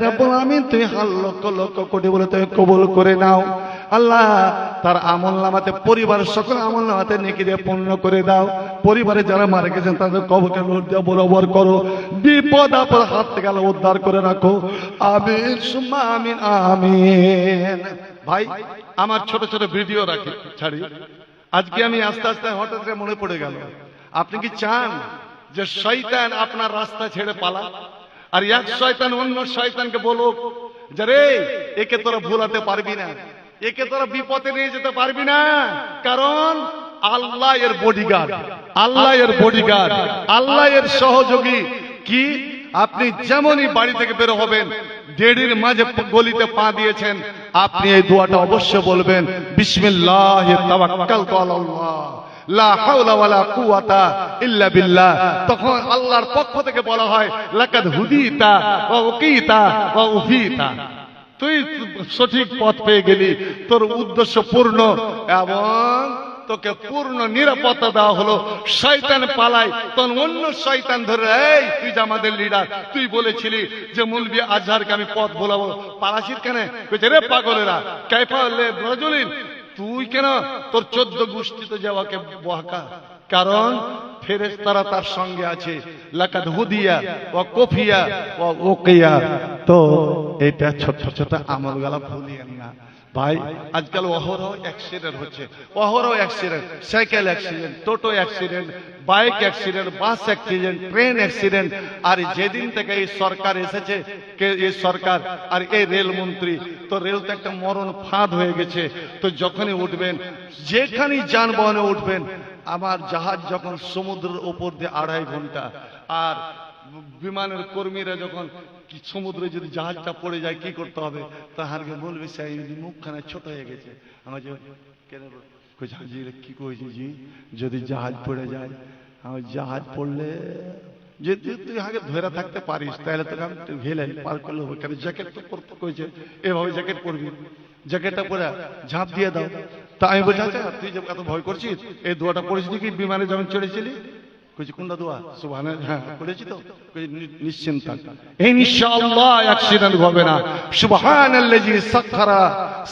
রাব্বুল আমিন তুমি লক্ষ লক্ষ কোটি বলে তুমি কবুল করে নাও আল্লাহ। তার আমলনামাতে, পরিবার সকল আমলনামাতে নেকি দিয়ে পূর্ণ করে দাও। পরিবারে যারা মারা গেছেন তাদের কবরকে নূর দিয়ে বরাবর করো। বিপদ আপদ হাত থেকে আল্লাহ উদ্ধার করে রাখো। আমিন সুম্মা আমিন আমিন। ভাই আমার ছোট ছোট ভিডিও রাখি ছাড়ি। আজকে আমি আস্তে আস্তে হঠাৎ করে মনে পড়ে গেল, আপনি কি চান যে শয়তান আপনার রাস্তা ছেড়ে পালা, আর এক শয়তান অন্য শয়তানকে বলুক যে রে একে তোরা ভুলাতে পারবি না, একে তোরা বিপদে নিয়ে যেতে পারবি না? কারণ আল্লাহ এর বডিগার্ড, আল্লাহ এর বডিগার্ড, আল্লাহ এর সহযোগী। কি আপনি যেমনই বাড়ি থেকে বের হবেন, দেড়ির মাঝে গলিতে পা দিয়েছেন, আপনি এই দোয়াটা অবশ্যই বলবেন, বিসমিল্লাহি তাওয়াক্কালতু আলাল্লাহ লা হাওলা ওয়ালা কুওয়াতা ইল্লা বিল্লাহ। তখন আল্লাহর পক্ষ থেকে বলা হয় লাকাদ হুদিতা ওয়া উকিতা ওয়া উফিতা, তুই সঠিক পথ পেয়ে গেলি, তোর উদ্দেশ্য পূর্ণ এবং তোকে পূর্ণ নিরাপত্তা দেওয়া হলো। শয়তান পালায়, তখন অন্য শয়তান ধরে, এই তুই যে আমাদের লিডার, তুই বলেছিলি যে মৌলভী আজহারকে আমি পথ ভোলাবো, পালাসির কেন? কইছে রে পাগলেরা, কাইফা লে রাজুলিন, তুই কেন তোর 14 গোষ্ঠীতে যাওয়াকে বহাকা? কারণ ফেরেশতারা তার সঙ্গে আছে। লাকাদ হুদিয়া ওয়া কফিয়া ওয়া উকিয়া। তো এটা ছোট ছোট আমলগুলো ভুলিয়েন না ভাই। আজকাল অহরহ অ্যাক্সিডেন্ট হচ্ছে, অহরহ অ্যাক্সিডেন্ট, সাইকেল অ্যাক্সিডেন্ট, টোটো accident, bike accident, bus accident, train accident. আর যেদিন থেকে এই সরকার এসেছে, এই সরকার আর এই রেলমন্ত্রী, তো রেল তো একটা মরণ ফাঁদ হয়ে গেছে। তো যখনই উঠবেন, যেখানেই যানবাহনে উঠবেন, আমার জাহাজ যখন সমুদ্রের উপর দিয়ে 2.5 ঘন্টা, আর বিমানের কর্মীরা যখন সমুদ্রে যদি জাহাজটা পড়ে যায় কি করতে হবে? তাহারকে বলবে সাহেব মুখখানা ছোট হয়ে গেছে। আমার কেন কি কইছি জি, যদি জাহাজ পড়ে যায়, আমার জাহাজ পড়লে যদি তুই আগে ধরে থাকতে পারিস তাহলে তোকে আমি ভেলে পার করলে হবে। কেন জ্যাকেট তো পরতে কইছে, এভাবে জ্যাকেট পরবি। জ্যাকেটটা পরে ঝাঁপ দিয়ে দাও। তা আমি বলছি আচ্ছা তুই যে এত ভয় করছিস এই দোয়াটা পড়েছিলি কি বিমানে যখন চড়েছিলি? কইছি কোনটা দোয়া? সুবহানাল্লাহ, হ্যাঁ পড়েছি তো। কইছি নিশ্চিন্ত থাক, ইনশাআল্লাহ অ্যাক্সিডেন্ট হবে না। সুবহানাল্লাযী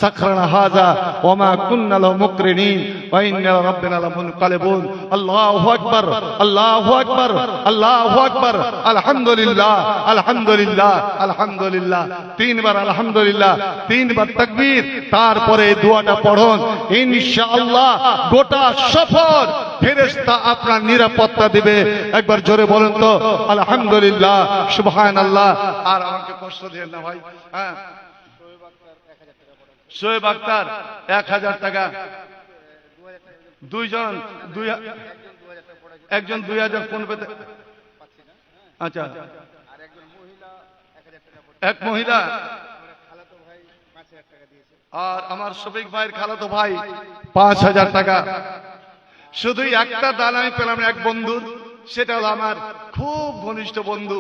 সাখখারা হাযা ওয়া মা কুন্না লাহু মুকরিনিন ওয়া ইন্না রাব্বানা লামুনকালিবুন। আল্লাহু আকবার, আল্লাহু আকবার, আল্লাহু আকবার, আলহামদুলিল্লাহ, আলহামদুলিল্লাহ, আলহামদুলিল্লাহ। তিনবার আলহামদুলিল্লাহ, তিনবার তাকবীর, তারপরে এই দোয়াটা পড়ুন। ইনশাআল্লাহ গোটা সফর ফেরেশতা আপনার নিরাপত্তা দিবে। একবার জোরে বলুন তো আলহামদুলিল্লাহ, সুবহানাল্লাহ। আর আমাকে কষ্ট দিয়েন না ভাই। হ্যাঁ, শোয়েব আক্তার 1000 টাকা, দুইজন একজন 2000 ফোন পেতে, আচ্ছা এক মহিলা, আর আমার শফিক ভাইয়ের খালাতো ভাই 5000 টাকা। শুধুই একটা দান আমি পেলাম এক বন্ধুর, সেটা হলো আমার খুব ঘনিষ্ঠ বন্ধু।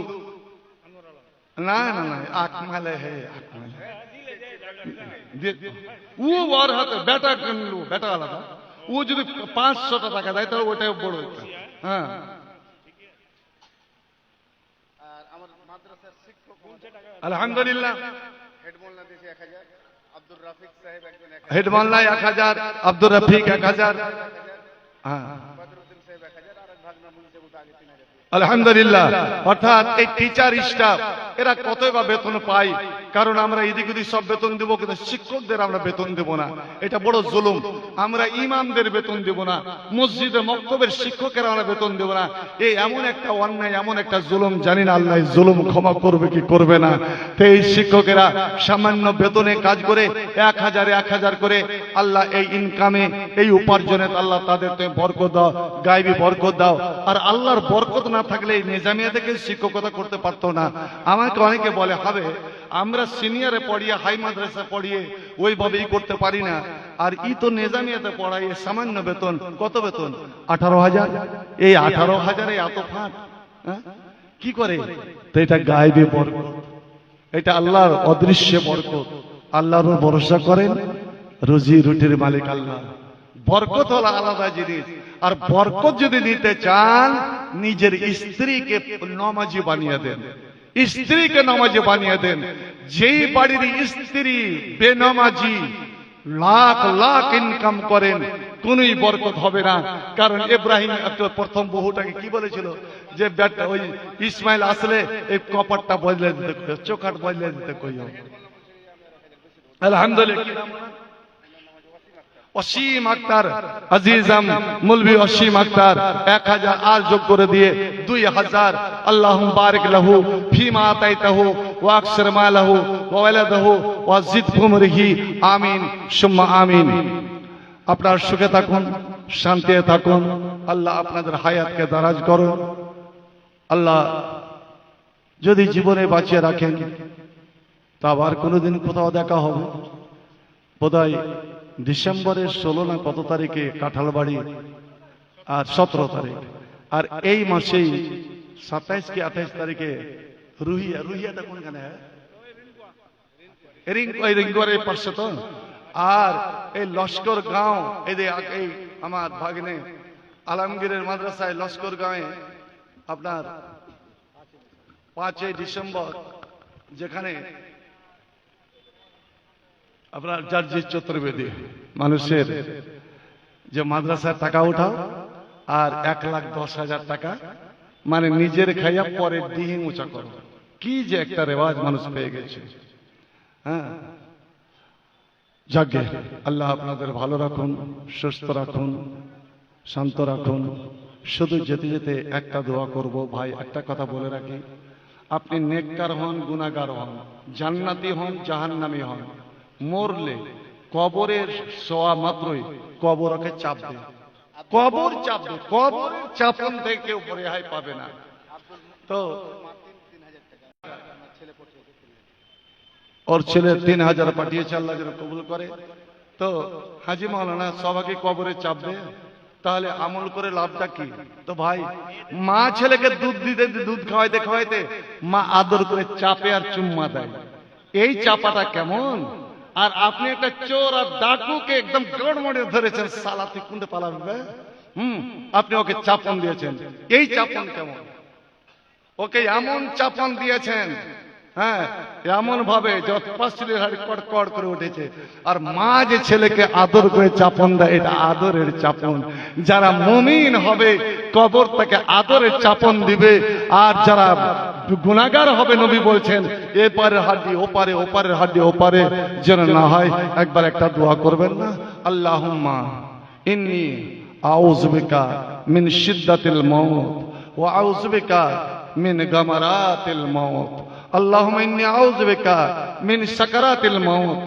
না না না, আকমালে হে আকমালে ও ওর হাতে বেটা কিনলো, বেটা আলাদা। ও যদি 500 টাকা দেয় তাহলে ওটাই বড় একটা। হ্যাঁ, আলহামদুলিল্লাহ। হেড মোল্লা 1000, আব্দুর রফিক 1000। হ্যাঁ আলহামদুলিল্লাহ। অর্থাৎ এই টিচার স্টাফ এরা কতই বা বেতন পায়, কারণ আমরা এদিক ওদিক সব বেতন দেবো, কিন্তু শিক্ষকদের আমরা বেতন দেব না, এটা বড় জুলুম। আমরা ইমামদের বেতন দেব না, মসজিদে মক্তবের শিক্ষকেরা আমরা বেতন দেব না। এই এমন একটা অন্যায়, এমন একটা জুলুম, জানি না আল্লাহ জুলুম ক্ষমা করবে কি করবে না। তো এই শিক্ষকেরা সামান্য বেতনে কাজ করে 1000 করে, আল্লাহ এই ইনকামে, এই উপার্জনে আল্লাহ তাদের তুমি বরকত দাও, গায়বী বরকত দাও। আর আল্লাহর বরকত না থাকলে এই নিজামিয়া থেকে শিক্ষকতা করতে পারতো না। আমাকে অনেকে বলে হবে আমরা সিনিয়রে পড়িয়ে, হাই মাদ্রাসা পড়িয়ে ওইভাবেই করতে পারি না, আর ই তো নিজামিয়াতে পড়াই, সামান্য বেতন। কত বেতন? 18,000। এই 18,000 এত ফাঁক, কি করে? তো এটা গায়বী বরকত, এটা আল্লাহর অদৃশ্য বরকত। আল্লাহর ভরসা করেন, রুজি রুটির মালিক আল্লাহ। বরকত হলো আলাদা জিনিস। আর বরকত যদি নিতে চান, নিজের স্ত্রীকে নামাজি বানিয়ে দেন, স্ত্রীকে নামাজি বানিয়ে দেন। যেই বাড়ির স্ত্রী বেনামাজি, লাখ লাখ ইনকাম করেন, কোনই বরকত হবে না। কারণ ইব্রাহিম প্রথম বহুটাকে কি বলেছিল, যে ওই ইসমাইল আসলে এই কপারটা বদলে দিতে, চোখাট বদলে দিতে কইও। আলহামদুলিল্লাহ। অসীম আক্তার আজিজম মুলবি অসীম আক্তার 1000 আর যোগ করে দিয়ে 2000। আল্লাহুম বারিক লাহু ফিমা আতাইতাহু ওয়া আকসির মালাহু ওয়া ওয়ালাদাহু ওয়া জিদ উমরিহি, আমিন সুম্মা আমিন। আপনার সুখে থাকুন, শান্তিতে থাকুন, আল্লাহ আপনাদের হায়াতকে দারাজ করুন। আল্লাহ যদি জীবনে বাঁচিয়ে রাখেন, তা আবার কোনোদিন কোথাও দেখা হবে। বোধহয় ডিসেম্বরের 16 না কত তারিখে কাঁঠালবাড়ি, আর 17 তারিখ, আর এই মাসেই 27 কি 28 তারিখে রুহিয়াটা কোনখানে? রিঙ্গুয়ারের পাশে তো। আর এই লস্কর গাঁও, এই আমার ভাগ্নে আলমগীরের মাদ্রাসায় লস্কর গাঁয়ে আপনার 5 ডিসেম্বর, যেখানে আপনার জার্জি চতুর্বেদী মানুষের যে মাদ্রাসার টাকা উঠাও, আর 1,10,000 টাকা মানে নিজের খাইয়া পরে দিহিং উঁচা করো। কি যে একটা রেওয়াজ মানুষ পেয়ে গেছে। হ্যাঁ, যাকে আল্লাহ আপনাদের ভালো রাখুন, সুস্থ রাখুন, শান্ত রাখুন। শুধু যেতে যেতে একটা দোয়া করব ভাই, একটা কথা বলে রাখি, আপনি নেককার হন, গুনাহগার হন, জান্নাতি হন, জাহান্নামী হন, মরলে কবরের শোয়া মাত্রই কবরকে চাপবে, কবর চাপবে, কবরের চাপন থেকে কেউ রেহাই পাবে না। তো ওর ছেলে 3000 পাঠিয়েছে, আল্লাহ যেন কবুল করে। তো হাজি মাওলানা সবাইকে কবরে চাপবে, তাহলে আমল করে লাভটা কি? তো ভাই, মা ছেলেকে দুধ দিতে, দুধ খাওয়াইতে খাওয়াইতে মা আদর করে চাপে আর চুম্মা দেয়। এই চাপাটা কেমন? আর আপনি একটা চোর আর ডাকুকে একদম গড়মড়ে ধরেছেন, সালা তুই কোনটা পালাবি বে? আপনি ওকে চাপন দিয়েছেন। এই চাপন কেমন? ওকে এমন চাপন দিয়েছেন, হ্যাঁ, এমন ভাবে পাঁচলির হাড়ি কড়কড় করে উঠেছে। আর মা যে ছেলেকে আদর করে চাপন দেয়, এটা আদরের চাপন। যারা মুমিন হবে কবর তাকে আদরের চাপন দিবে, আর যারা গুনাহগার হবে নবী বলছেন এপারের হাড্ডি ওপারে, ওপারের হাড্ডি ওপারে যেন না হয়। একবার একটা দোয়া করবেন না? আল্লাহুম্মা ইন্নী আউযু বিকা মিন শিদ্দাতিল মাউত ওয়া আউযু বিকা মিন গামারাতিল মাউত। আল্লাহুম্মা ইন্নী আউযু বিকা মিন সাকারাতিল মাউত।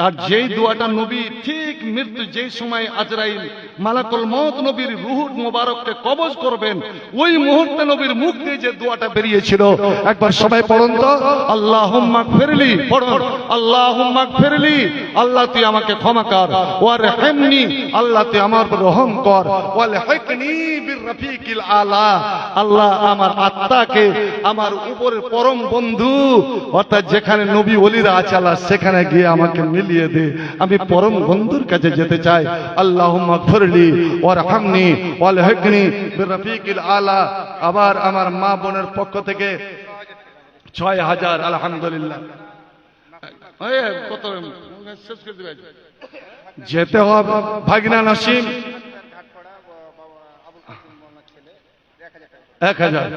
আর যেই দোয়াটা নবী ঠিক মৃত্যু যেই সময় আজরাইল মালাকুল মউত নবীর রূহ মোবারককে কবজ করবেন, ওই মুহূর্তে নবীর মুখ দিয়ে যে দোয়াটা বেরিয়েছিল, একবার সবাই পড়ুন তো, আল্লাহুম্মা গফিরলি। পড়ুন, আল্লাহুম্মা গফিরলি, আল্লাহ তুই আমাকে ক্ষমা কর, ওয়ারহামনি, আল্লাহ তুই আমার উপর রহম কর, ওয়ালহিকনি বির রফিকিল আলা, আল্লাহ আমার আত্মাকে আমার উপরের পরম বন্ধু অর্থাৎ যেখানে নবী ওলিরা আছে আল্লাহ সেখানে গিয়ে আমাকে মিলিয়ে দে, আমি পরম বন্ধুর কাছে যেতে চাই। আল্লাহুম্মা গফিরলি ওয়ারহামনি ওয়ালহিকনি বির রফিকিল আলা। আবার আমার মা বোনের পক্ষ থেকে ৬,০০০, আলহামদুলিল্লাহ। কত শেষ করে দিবে? যেতে হবে ভাগিনা নাসিম ১,০০০।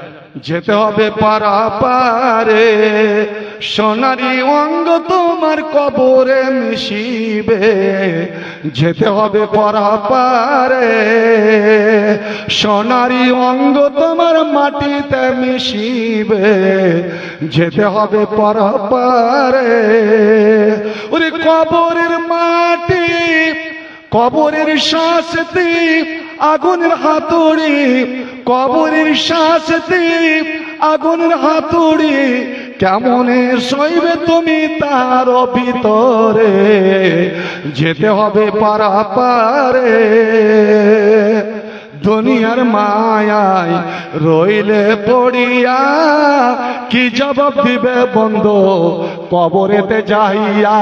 যেতে হবে পারাপারে, সোনারি অঙ্গ তোমার কবরে মিশিবে। যেতে হবে পারাপারে, সোনারি অঙ্গ তোমার মাটিতে মিশিবে। যেতে হবে পারাপারে, ওরে কবরের মাটি, কবরের শাস্তি, আগুনের হাতুড়ি, কবরের শাস্তি, আগুনের হাতুড়ি, কেমনে সইবে তুমি তার ভিতরে। যেতে হবে পারাপারে, দুনিয়ার মায়ায় রইলে পড়িয়া, কি জবাব দিবে বন্ধু কবরেতে যাইয়া।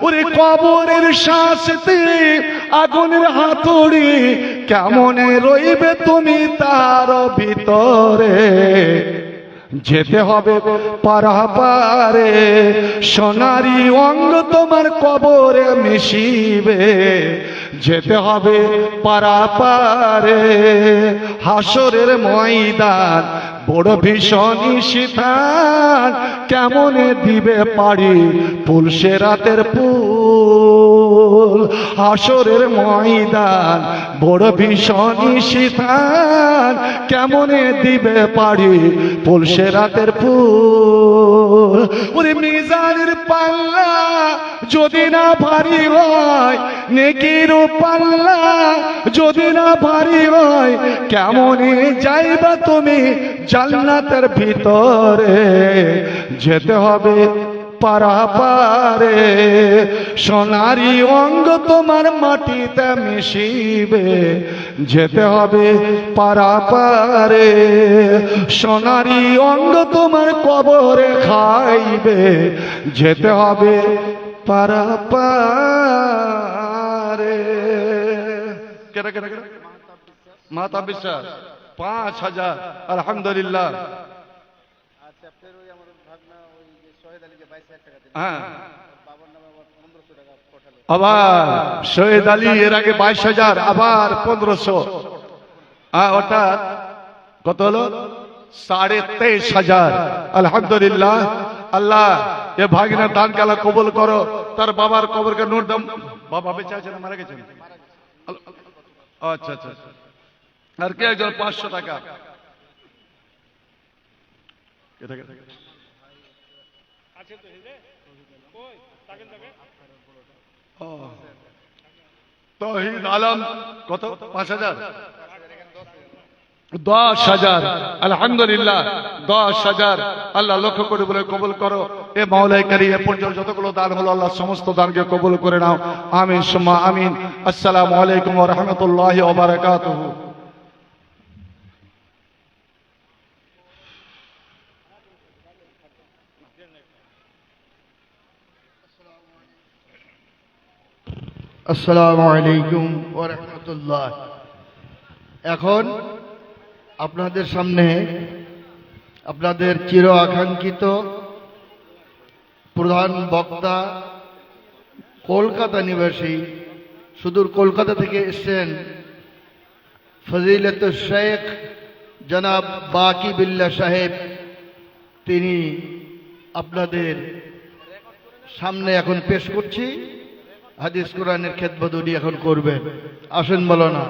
ওরে কবরের শাস্তি, আগুনের হাতুড়ি, কেমনে রইবে তুমি তার ভিতরে। যেতে হবে পারাপারে, সোনারি অঙ্গ তোমার কবরে মিশিবে। যেতে হবে পারাপারে, হাসরের ময়দান বড় ভীষণ শীতান, কেমনে দিবে পারি পুলসে রাতের পুল। হাসরের ময়দান বড় ভীষণ শীতান, কেমনে দিবে পারি পুলসে রাতের ফুল। ওরে মিজানের পাল্লা যদি না ভারী হয়, নেকির পাল্লা যদি না ভারী হয়, কেমনে যাইবা তুমি জান্নাতের ভিতরে। যেতে হবে পারাপারে, সোনারি অঙ্গ তোমার মাটিতে মিশিবে। যেতে হবে পারাপারে, সোনারি অঙ্গ তোমার কবরে খাইবে। যেতে হবে পারাপারে। কেটা কেটা কেটা মাতা বিশ্বাস ৫,০০০, আলহামদুলিল্লাহ। হ্যাঁ, আবার শহীদ আলী এর আগে ২২,০০০, আবার ১৫০০, অর্থাৎ কত হলো ২৩,৫০০, আলহামদুলিল্লাহ। আল্লাহ এ ভাগিনার দানকে আল্লাহ কবুল করো, তার বাবার কবরকে নূর দাও। বাবা বেঁচে আছেন না মারা গেছেন? আচ্ছা আচ্ছা। আর কে একজন ৫০০ টাকা। তৌহিদ আলম কত? ৫,০০০, ১০,০০০, আলহামদুলিল্লাহ ১০,০০০। আল্লাহ লক্ষ করে বলে কবুল করো। এ মাওলাই কারীম এ পর্যন্ত যতগুলো দান হলো আল্লাহ সমস্ত দানকে কবুল করে নাও, আমিন সুম্মা আমিন। আসসালামু আলাইকুম ওয়া রাহমাতুল্লাহি ওয়া বারাকাতুহু। আসসালামু আলাইকুম ওয়া রাহমাতুল্লাহ। এখন আপনাদের সামনে আপনাদের চির আকাঙ্ক্ষিত প্রধান বক্তা, কলকাতা নিবাসী, সুদূর কলকাতা থেকে এসেছেন ফজিলত শেখ জনাব বাকি বিল্লাহ সাহেব, তিনি আপনাদের সামনে এখন পেশ করছি। হাদিস কোরআনের খেদমত উনি এখন করবেন। আসেন বলো না।